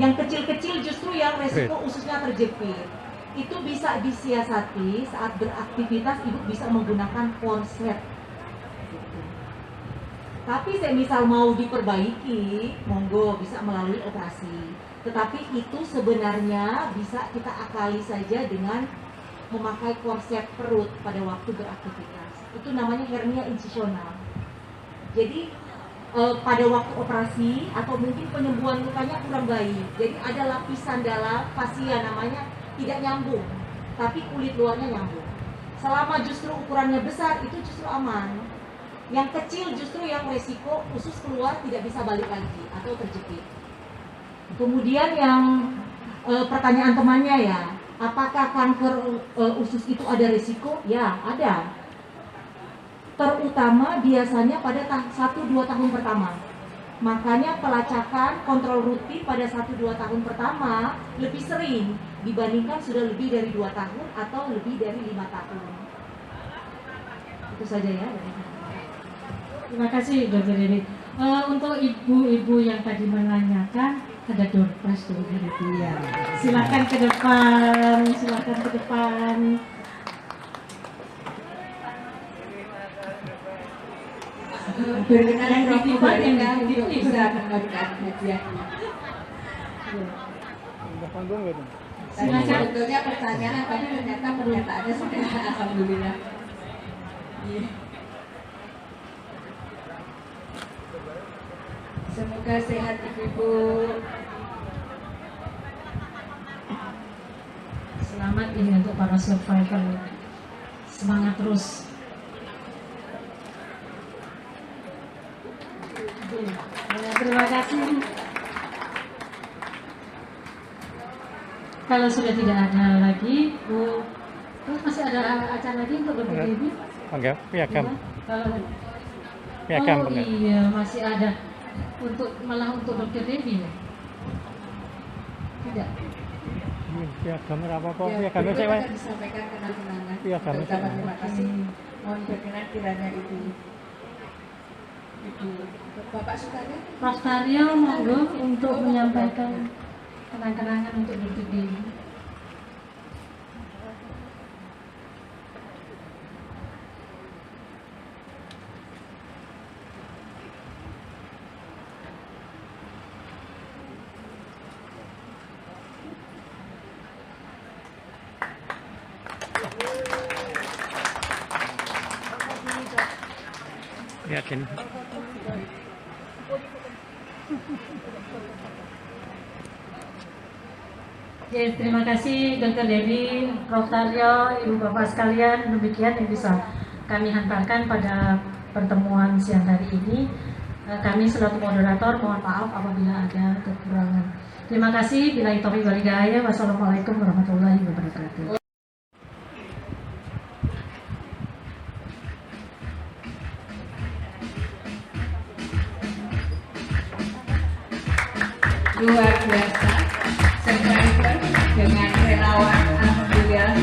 Yang kecil-kecil justru yang resiko ususnya terjepit. Itu bisa disiasati saat beraktivitas, Ibu bisa menggunakan korset. Tapi saya misal mau diperbaiki, monggo bisa melalui operasi. Tetapi itu sebenarnya bisa kita akali saja dengan memakai korset perut pada waktu beraktivitas. Itu namanya hernia insisional. Jadi pada waktu operasi atau mungkin penyembuhan lukanya kurang baik. Jadi ada lapisan dalam fasia namanya tidak nyambung, tapi kulit luarnya nyambung. Selama justru ukurannya besar itu justru aman. Yang kecil justru yang resiko usus keluar tidak bisa balik lagi atau terjepit. Kemudian yang pertanyaan temannya ya, apakah kanker usus itu ada resiko? Ya, ada. Terutama biasanya pada 1-2 tahun pertama. Makanya pelacakan kontrol rutin pada 1-2 tahun pertama lebih sering dibandingkan sudah lebih dari 2 tahun atau lebih dari 5 tahun. Itu saja ya. Terima kasih Dr. Dewi. Untuk ibu-ibu yang tadi menanyakan, ada door prize dulu dari dia. Silakan ke depan, silakan ke depan. Berkenan yang Prof. yang untuk bisa memberikan hadiahnya. Tadi sebetulnya pertanyaan, tapi ternyata pernyataannya sudah alhamdulillah. Semoga sehat ibu. Selamat ini untuk para survivor. Semangat terus. Terima kasih. Kalau sudah tidak ada lagi, Bu, terus masih ada acara lagi untuk Dr. Dewi? Enggak, piagam. Kalau iya, masih ada malah untuk Dr. Dewi ya? Tidak. Piagam apa-apa, Ya, piagam saya akan disampaikan kenang-kenangan. Piagam Terutama terima kasih. Mohon berkenan kiranya Ibu Bapak Sukarya. Prof. Taryo monggo untuk menyampaikan kenang-kenangan untuk Dr. Dewi. Yakin. Ya, terima kasih Dr. Dewi, Prof. Taryo, Ibu Bapak sekalian. Demikian yang bisa kami hantarkan pada pertemuan siang hari ini. Kami selaku moderator mohon maaf apabila ada kekurangan. Terima kasih. Billahi taufiq wal hidayah. Wassalamualaikum warahmatullahi wabarakatuh. Luar biasa, survivor dengan relawan alhamdulillah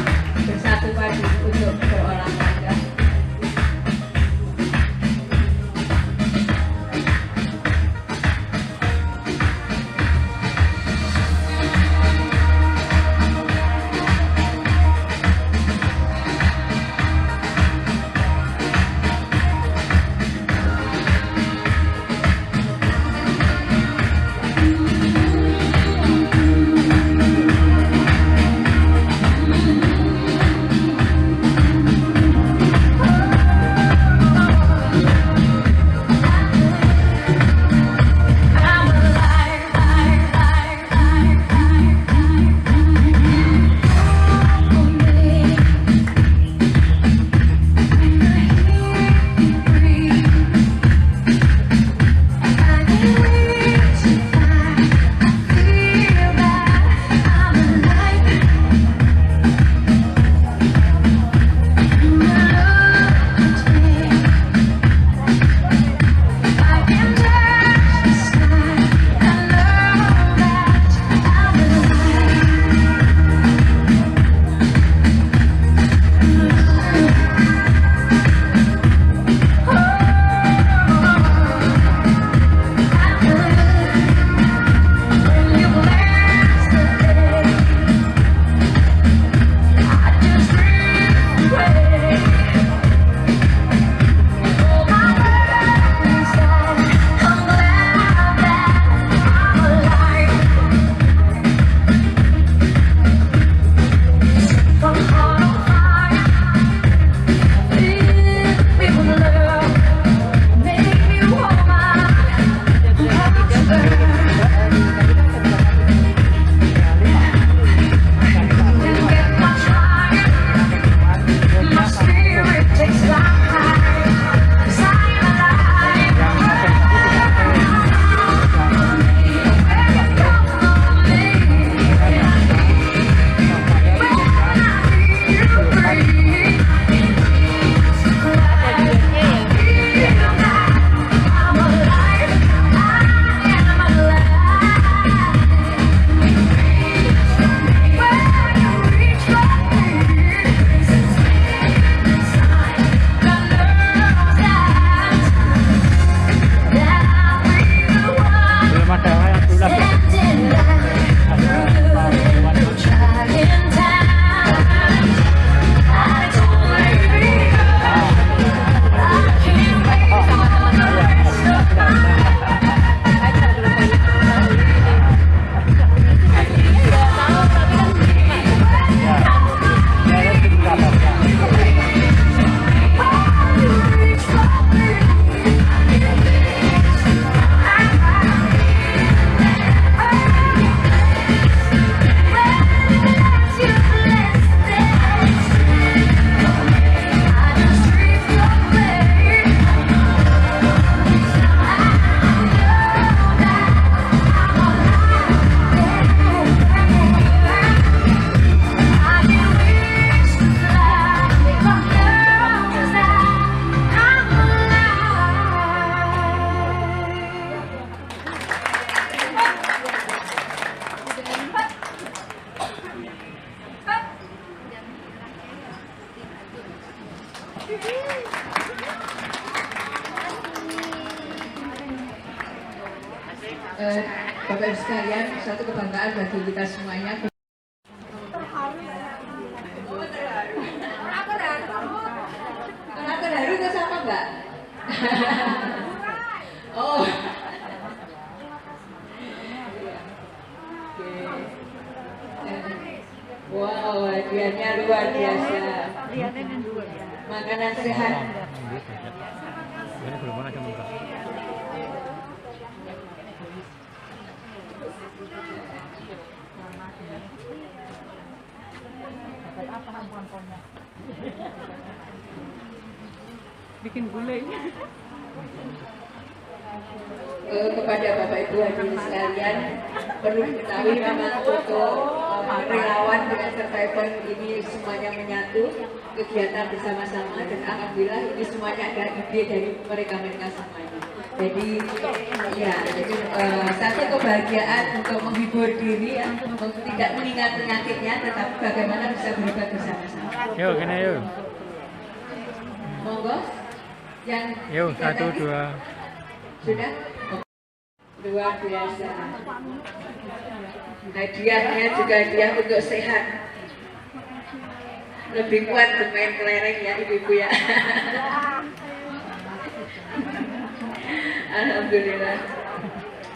bersatu padu untuk berolahraga. Bapak Ibu sekalian, satu kebanggaan bagi kita semuanya. Kenapa terharu itu sama Mbak? Oh. Wow, hadiahnya luar biasa. Makanan sehat. Ini belum ada muka. Bikin gulai. Kepada Bapak Ibu hadirin sekalian, perlu diketahui memang foto relawan dengan survivor ini semuanya menyatu, kegiatan bersama-sama, dan alhamdulillah ini semuanya ada ide dari mereka semuanya. Jadi ya, satu kebahagiaan untuk menghibur diri, tidak mengingat penyakitnya, tetapi bagaimana bisa berubah bersama-sama. Yuk, gini yuk. Monggo. Yang Yuk, 1, 2. Sudah? Luar biasa. Hadiahnya juga hadiah untuk sehat. Lebih kuat bermain kelereng ya ibu-ibu ya. Alhamdulillah.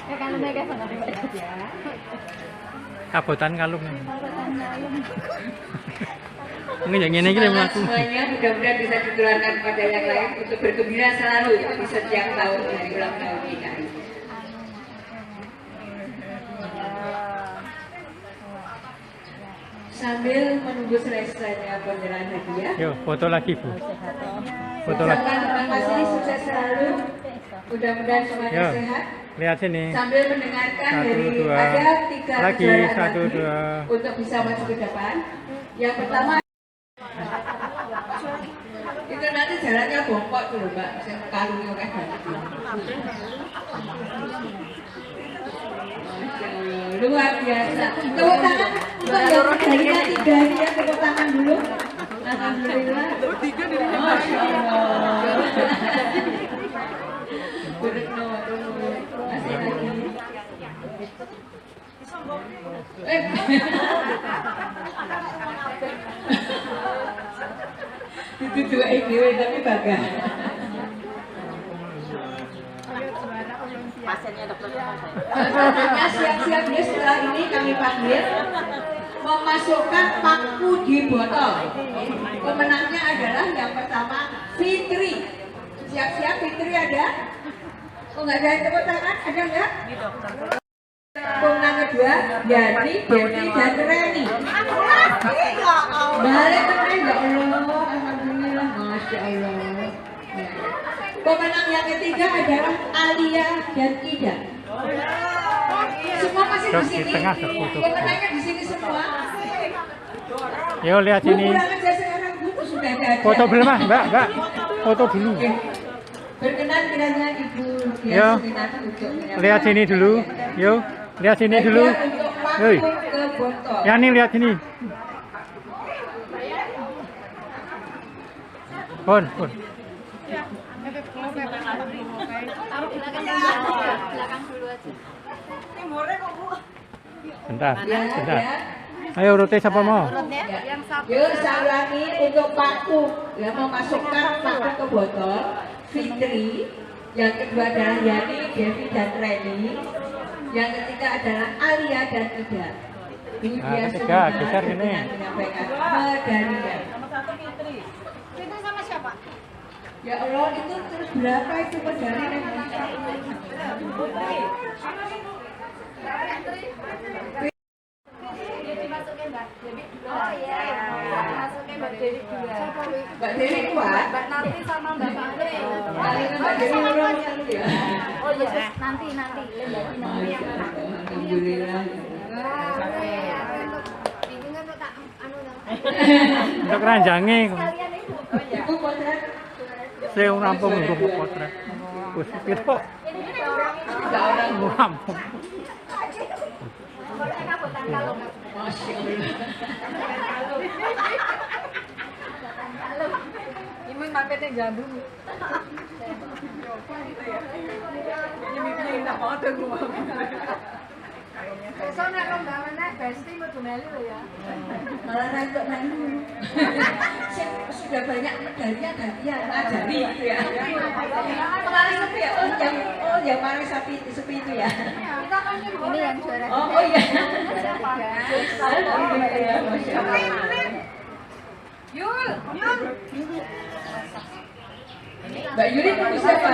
Ya kalau mereka sangat baik ya. Kabutan kalung. Ini yang ini kita melakukan. Semuanya mudah-mudahan bisa ditularkan pada yang lain untuk bergembira selalu di setiap tahun dari ulang tahun DKI. Sambil menunggu selesainya penyerahan hadiah. Yuk, foto lagi Bu. Foto lagi. Terima kasih, sukses selalu. Mudah-mudahan semuanya Yo, sehat. lihat sini. Sambil mendengarkan 1, dari 2. ada 3 Lagi kejuaraan 1, 2. untuk bisa maju ke depan. Yang pertama itu nanti jalannya bongkok tuh Mbak, saya kalungnya kayak banget. Luar biasa. Tepuk tangan untuk yang medalinya 3 ini ya, tepuk tangan dulu. Alhamdulillah. Masya Allah. Masih lagi. Itu dua dewe tapi bangga. Pasiennya dokter. Selanjutnya siap-siap ya, setelah ini kami panggil memasukkan paku di botol. Pemenangnya adalah yang pertama Fitri. Siap-siap Fitri ada? Oh nggak ada tepuk tangan? Ada nggak? Pemenang kedua Yani, Devi, dan Reni. Balik keren nggak Allah? Alhamdulillah, masya Allah. Pemenang yang ketiga adalah Alia dan Ida. Semua masih di sini. Pemenangnya di sini semua. Yuk, lihat sini. Pulang aja sekarang Bu, sudah ada. Foto belum ah, Mbak? Foto dulu. Berkenan kiranya Ibu Yo, Suminati untuk lihat sini dulu. Yuk, lihat sini dulu. Hei, ke botol. ya nih lihat sini. Pon. Taruh belakang dulu aja. Bentar. Ayo rute siapa mau? Yuk saya ulangi untuk paku yang memasukkan paku ke botol. Fitri, yang kedua adalah Yani, Devi, dan Reni. Yang ketiga adalah Alia dan Ida. Ini dia ketiga, geser gini. menyampaikan medalinya. Fitri sama siapa? Ya Allah, itu terus berapa itu medalinya? Dimasukin Mbak Dewi. Oh iya. Dimasukin Mbak Dewi juga. Mbak Dewi kuat? Mbak Nanti sama Mbak Fahri. Mbak Dewi urung ya. Oh iya, nanti. Alhamdulillah. Untuk ranjange. Ibu potret. Saya rampung untuk potret. Wis piro? Rampung. Masya Allah. makanya jadul. Ini nak mau tuh rumah. Soalnya kalau nggak mana, pasti mau tuh melu ya. Malah naik melu. Sudah banyak medalinya gantian ngajari gitu ya. Kemarin sepi ya, yang kemarin sepi itu ya. Ini yang juara. Oh iya. Yul. Mbak Yuli itu siapa?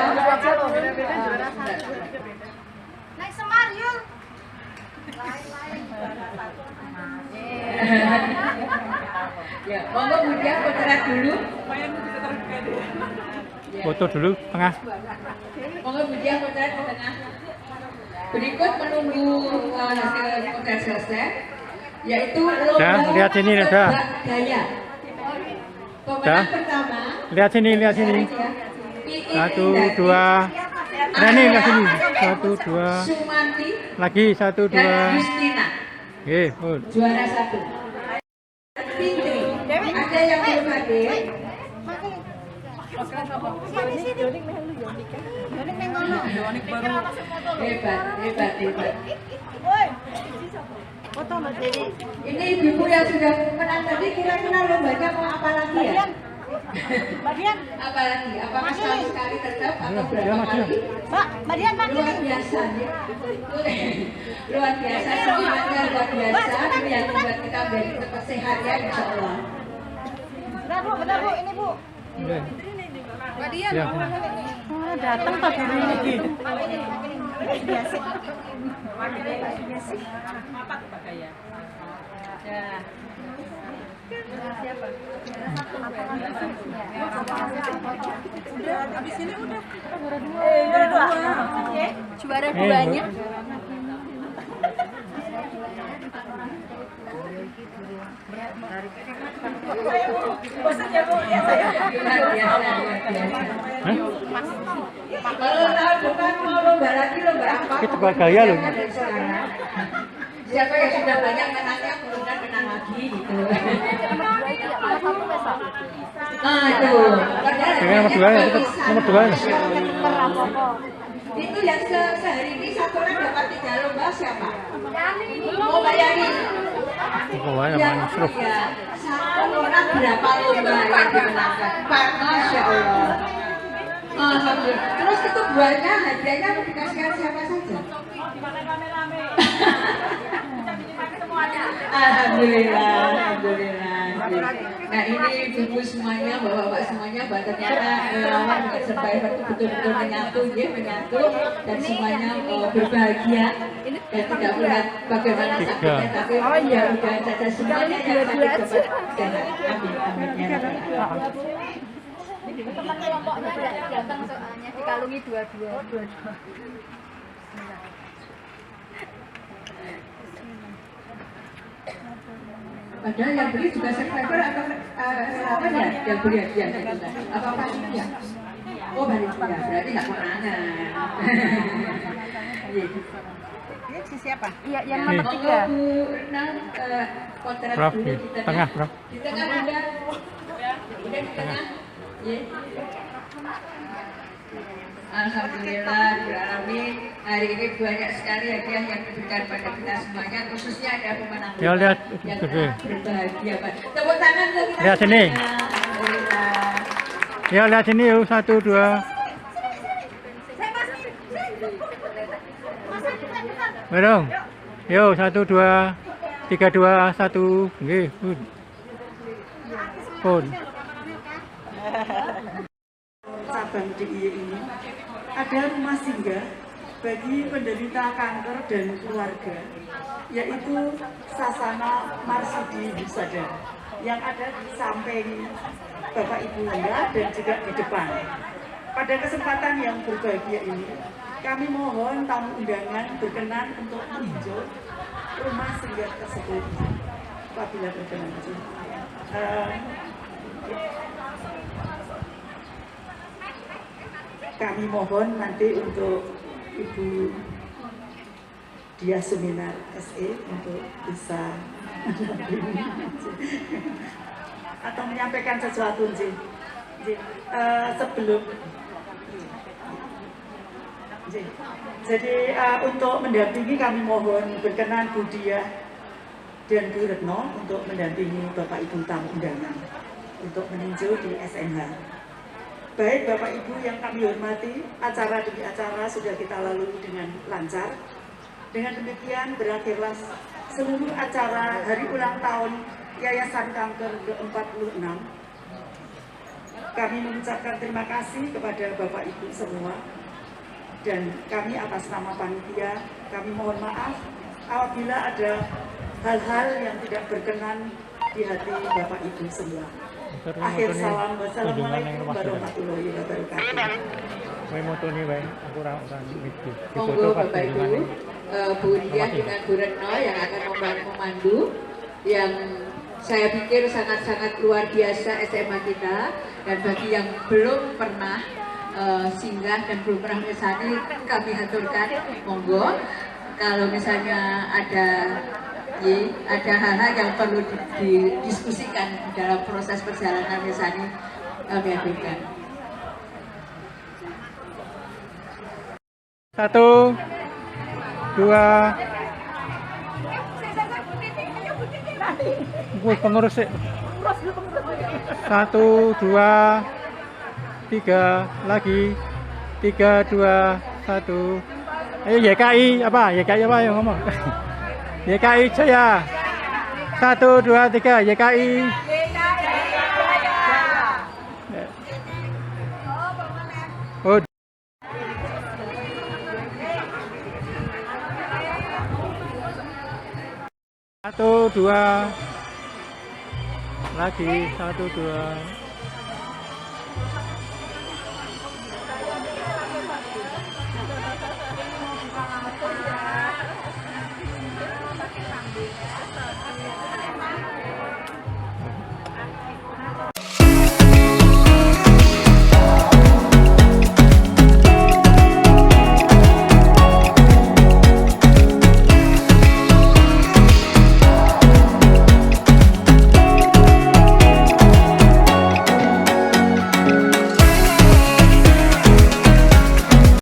Naik Semar, Yul. Ya, monggo kemudian potret dulu. Foto dulu tengah. Monggo kemudian potret ke tengah. Berikut menunggu hasil potret selesai, yaitu lomba lihat sini, udah. Gaya. Pemenang pertama. Lihat sini. Satu, dua. Nah, ini lihat sini. Satu, dua. Sumanti. Lagi satu, dua. Dan Justina. Juara 1. Fitri. Ada yang belum hadir? Hebat. Ini ibu yang sudah menang tadi, kira-kira lombanya mau apa lagi ya? Apa lagi? Apakah sekali tetap atau berapa kali? Luar biasa ya. Luar biasa, semangatnya luar biasa. Ini yang membuat kita menjadi tetap sehat ya, insya Allah. Benar bu, ini bu. Mbak Dian, datang tak dulu ini. biasa. Abis ini udah. Juara duanya. Kalau tahun depan mau lomba lagi, lomba apa? Itu gaya loh. Siapa yang sudah banyak menangnya, kemudian menang lagi gitu. Ah itu. Nomor 2 ya. Itu yang sehari ini satu orang dapat 3 lomba siapa? Oh Mbak Yani. Satu orang berapa lomba yang dimenangkan? 4, Masya Allah. Alhamdulillah. Terus itu buahnya hadiahnya mau dikasihkan siapa saja? Alhamdulillah. Nah ini ibu semuanya, bapak-bapak semuanya, bahwa ternyata relawan dengan Survivor itu betul-betul menyatu dan semuanya berbahagia dan tidak melihat bagaimana sakitnya, tapi mudah-mudahan saja semuanya yang sakit dapat sehat. Amin ya Rabbal alamin. Teman kelompoknya datang soalnya dikalungi dua-dua. Padahal yang beli juga Survivor atau apa ya? Yang beli hadiah apa panitia? Oh panitia, berarti nggak kekurangan. Ini siapa? Iya, yang nomor 3. Prof, di tengah, Prof. Di tengah ada. Udah di tengah. Alhamdulillah, beralamin. Hari ini banyak sekali hadiah yang diberikan pada kita semuanya, khususnya ada pemenang Ya lihat, yang berbahagia. Tepuk tangan untuk kita. Lihat sini. Alhamdulillah. Ya lihat sini yuk, 1, 2. Bareng. Yuk 1, 2, 3, 2, 1. Nggih, pun. Cabang DIY ini ada rumah singgah bagi penderita kanker dan keluarga, yaitu Sasana Marsudi Husada yang ada di samping Bapak Ibu Anda dan juga di depan. Pada kesempatan yang berbahagia ini, kami mohon tamu undangan berkenan untuk meninjau rumah singgah tersebut. Apabila berkenan, kami mohon nanti untuk Ibu Dia Seminar SE untuk bisa atau menyampaikan sesuatu sih. Sebelum jadi untuk mendampingi kami mohon berkenan Bu Diah dan Bu Retno untuk mendampingi Bapak Ibu tamu undangan untuk meninjau di SMH. Baik Bapak Ibu yang kami hormati, acara demi acara sudah kita lalui dengan lancar. Dengan demikian berakhirlah seluruh acara hari ulang tahun Yayasan Kanker ke-46. Kami mengucapkan terima kasih kepada Bapak Ibu semua. Dan kami atas nama panitia, kami mohon maaf apabila ada hal-hal yang tidak berkenan di hati Bapak Ibu semua. Akhir salam, wassalamualaikum warahmatullahi wabarakatuh. Monggo Bapak Ibu, Bu Diah dengan Bu Retno yang akan memandu, yang saya pikir sangat-sangat luar biasa SMA kita, dan bagi yang belum pernah singgah dan belum pernah kesani, kami haturkan monggo. Kalau misalnya ada hal-hal yang perlu didiskusikan dalam proses perjalanan kesani, kami haturkan. 1, 2, gue pengurus sih. 1, 2, 3 lagi, 3, 2, 1. Ayo YKI apa yang ngomong? YKI Jaya. 1, 2, 3 YKI. Oh. 1, 2 lagi, 1, 2.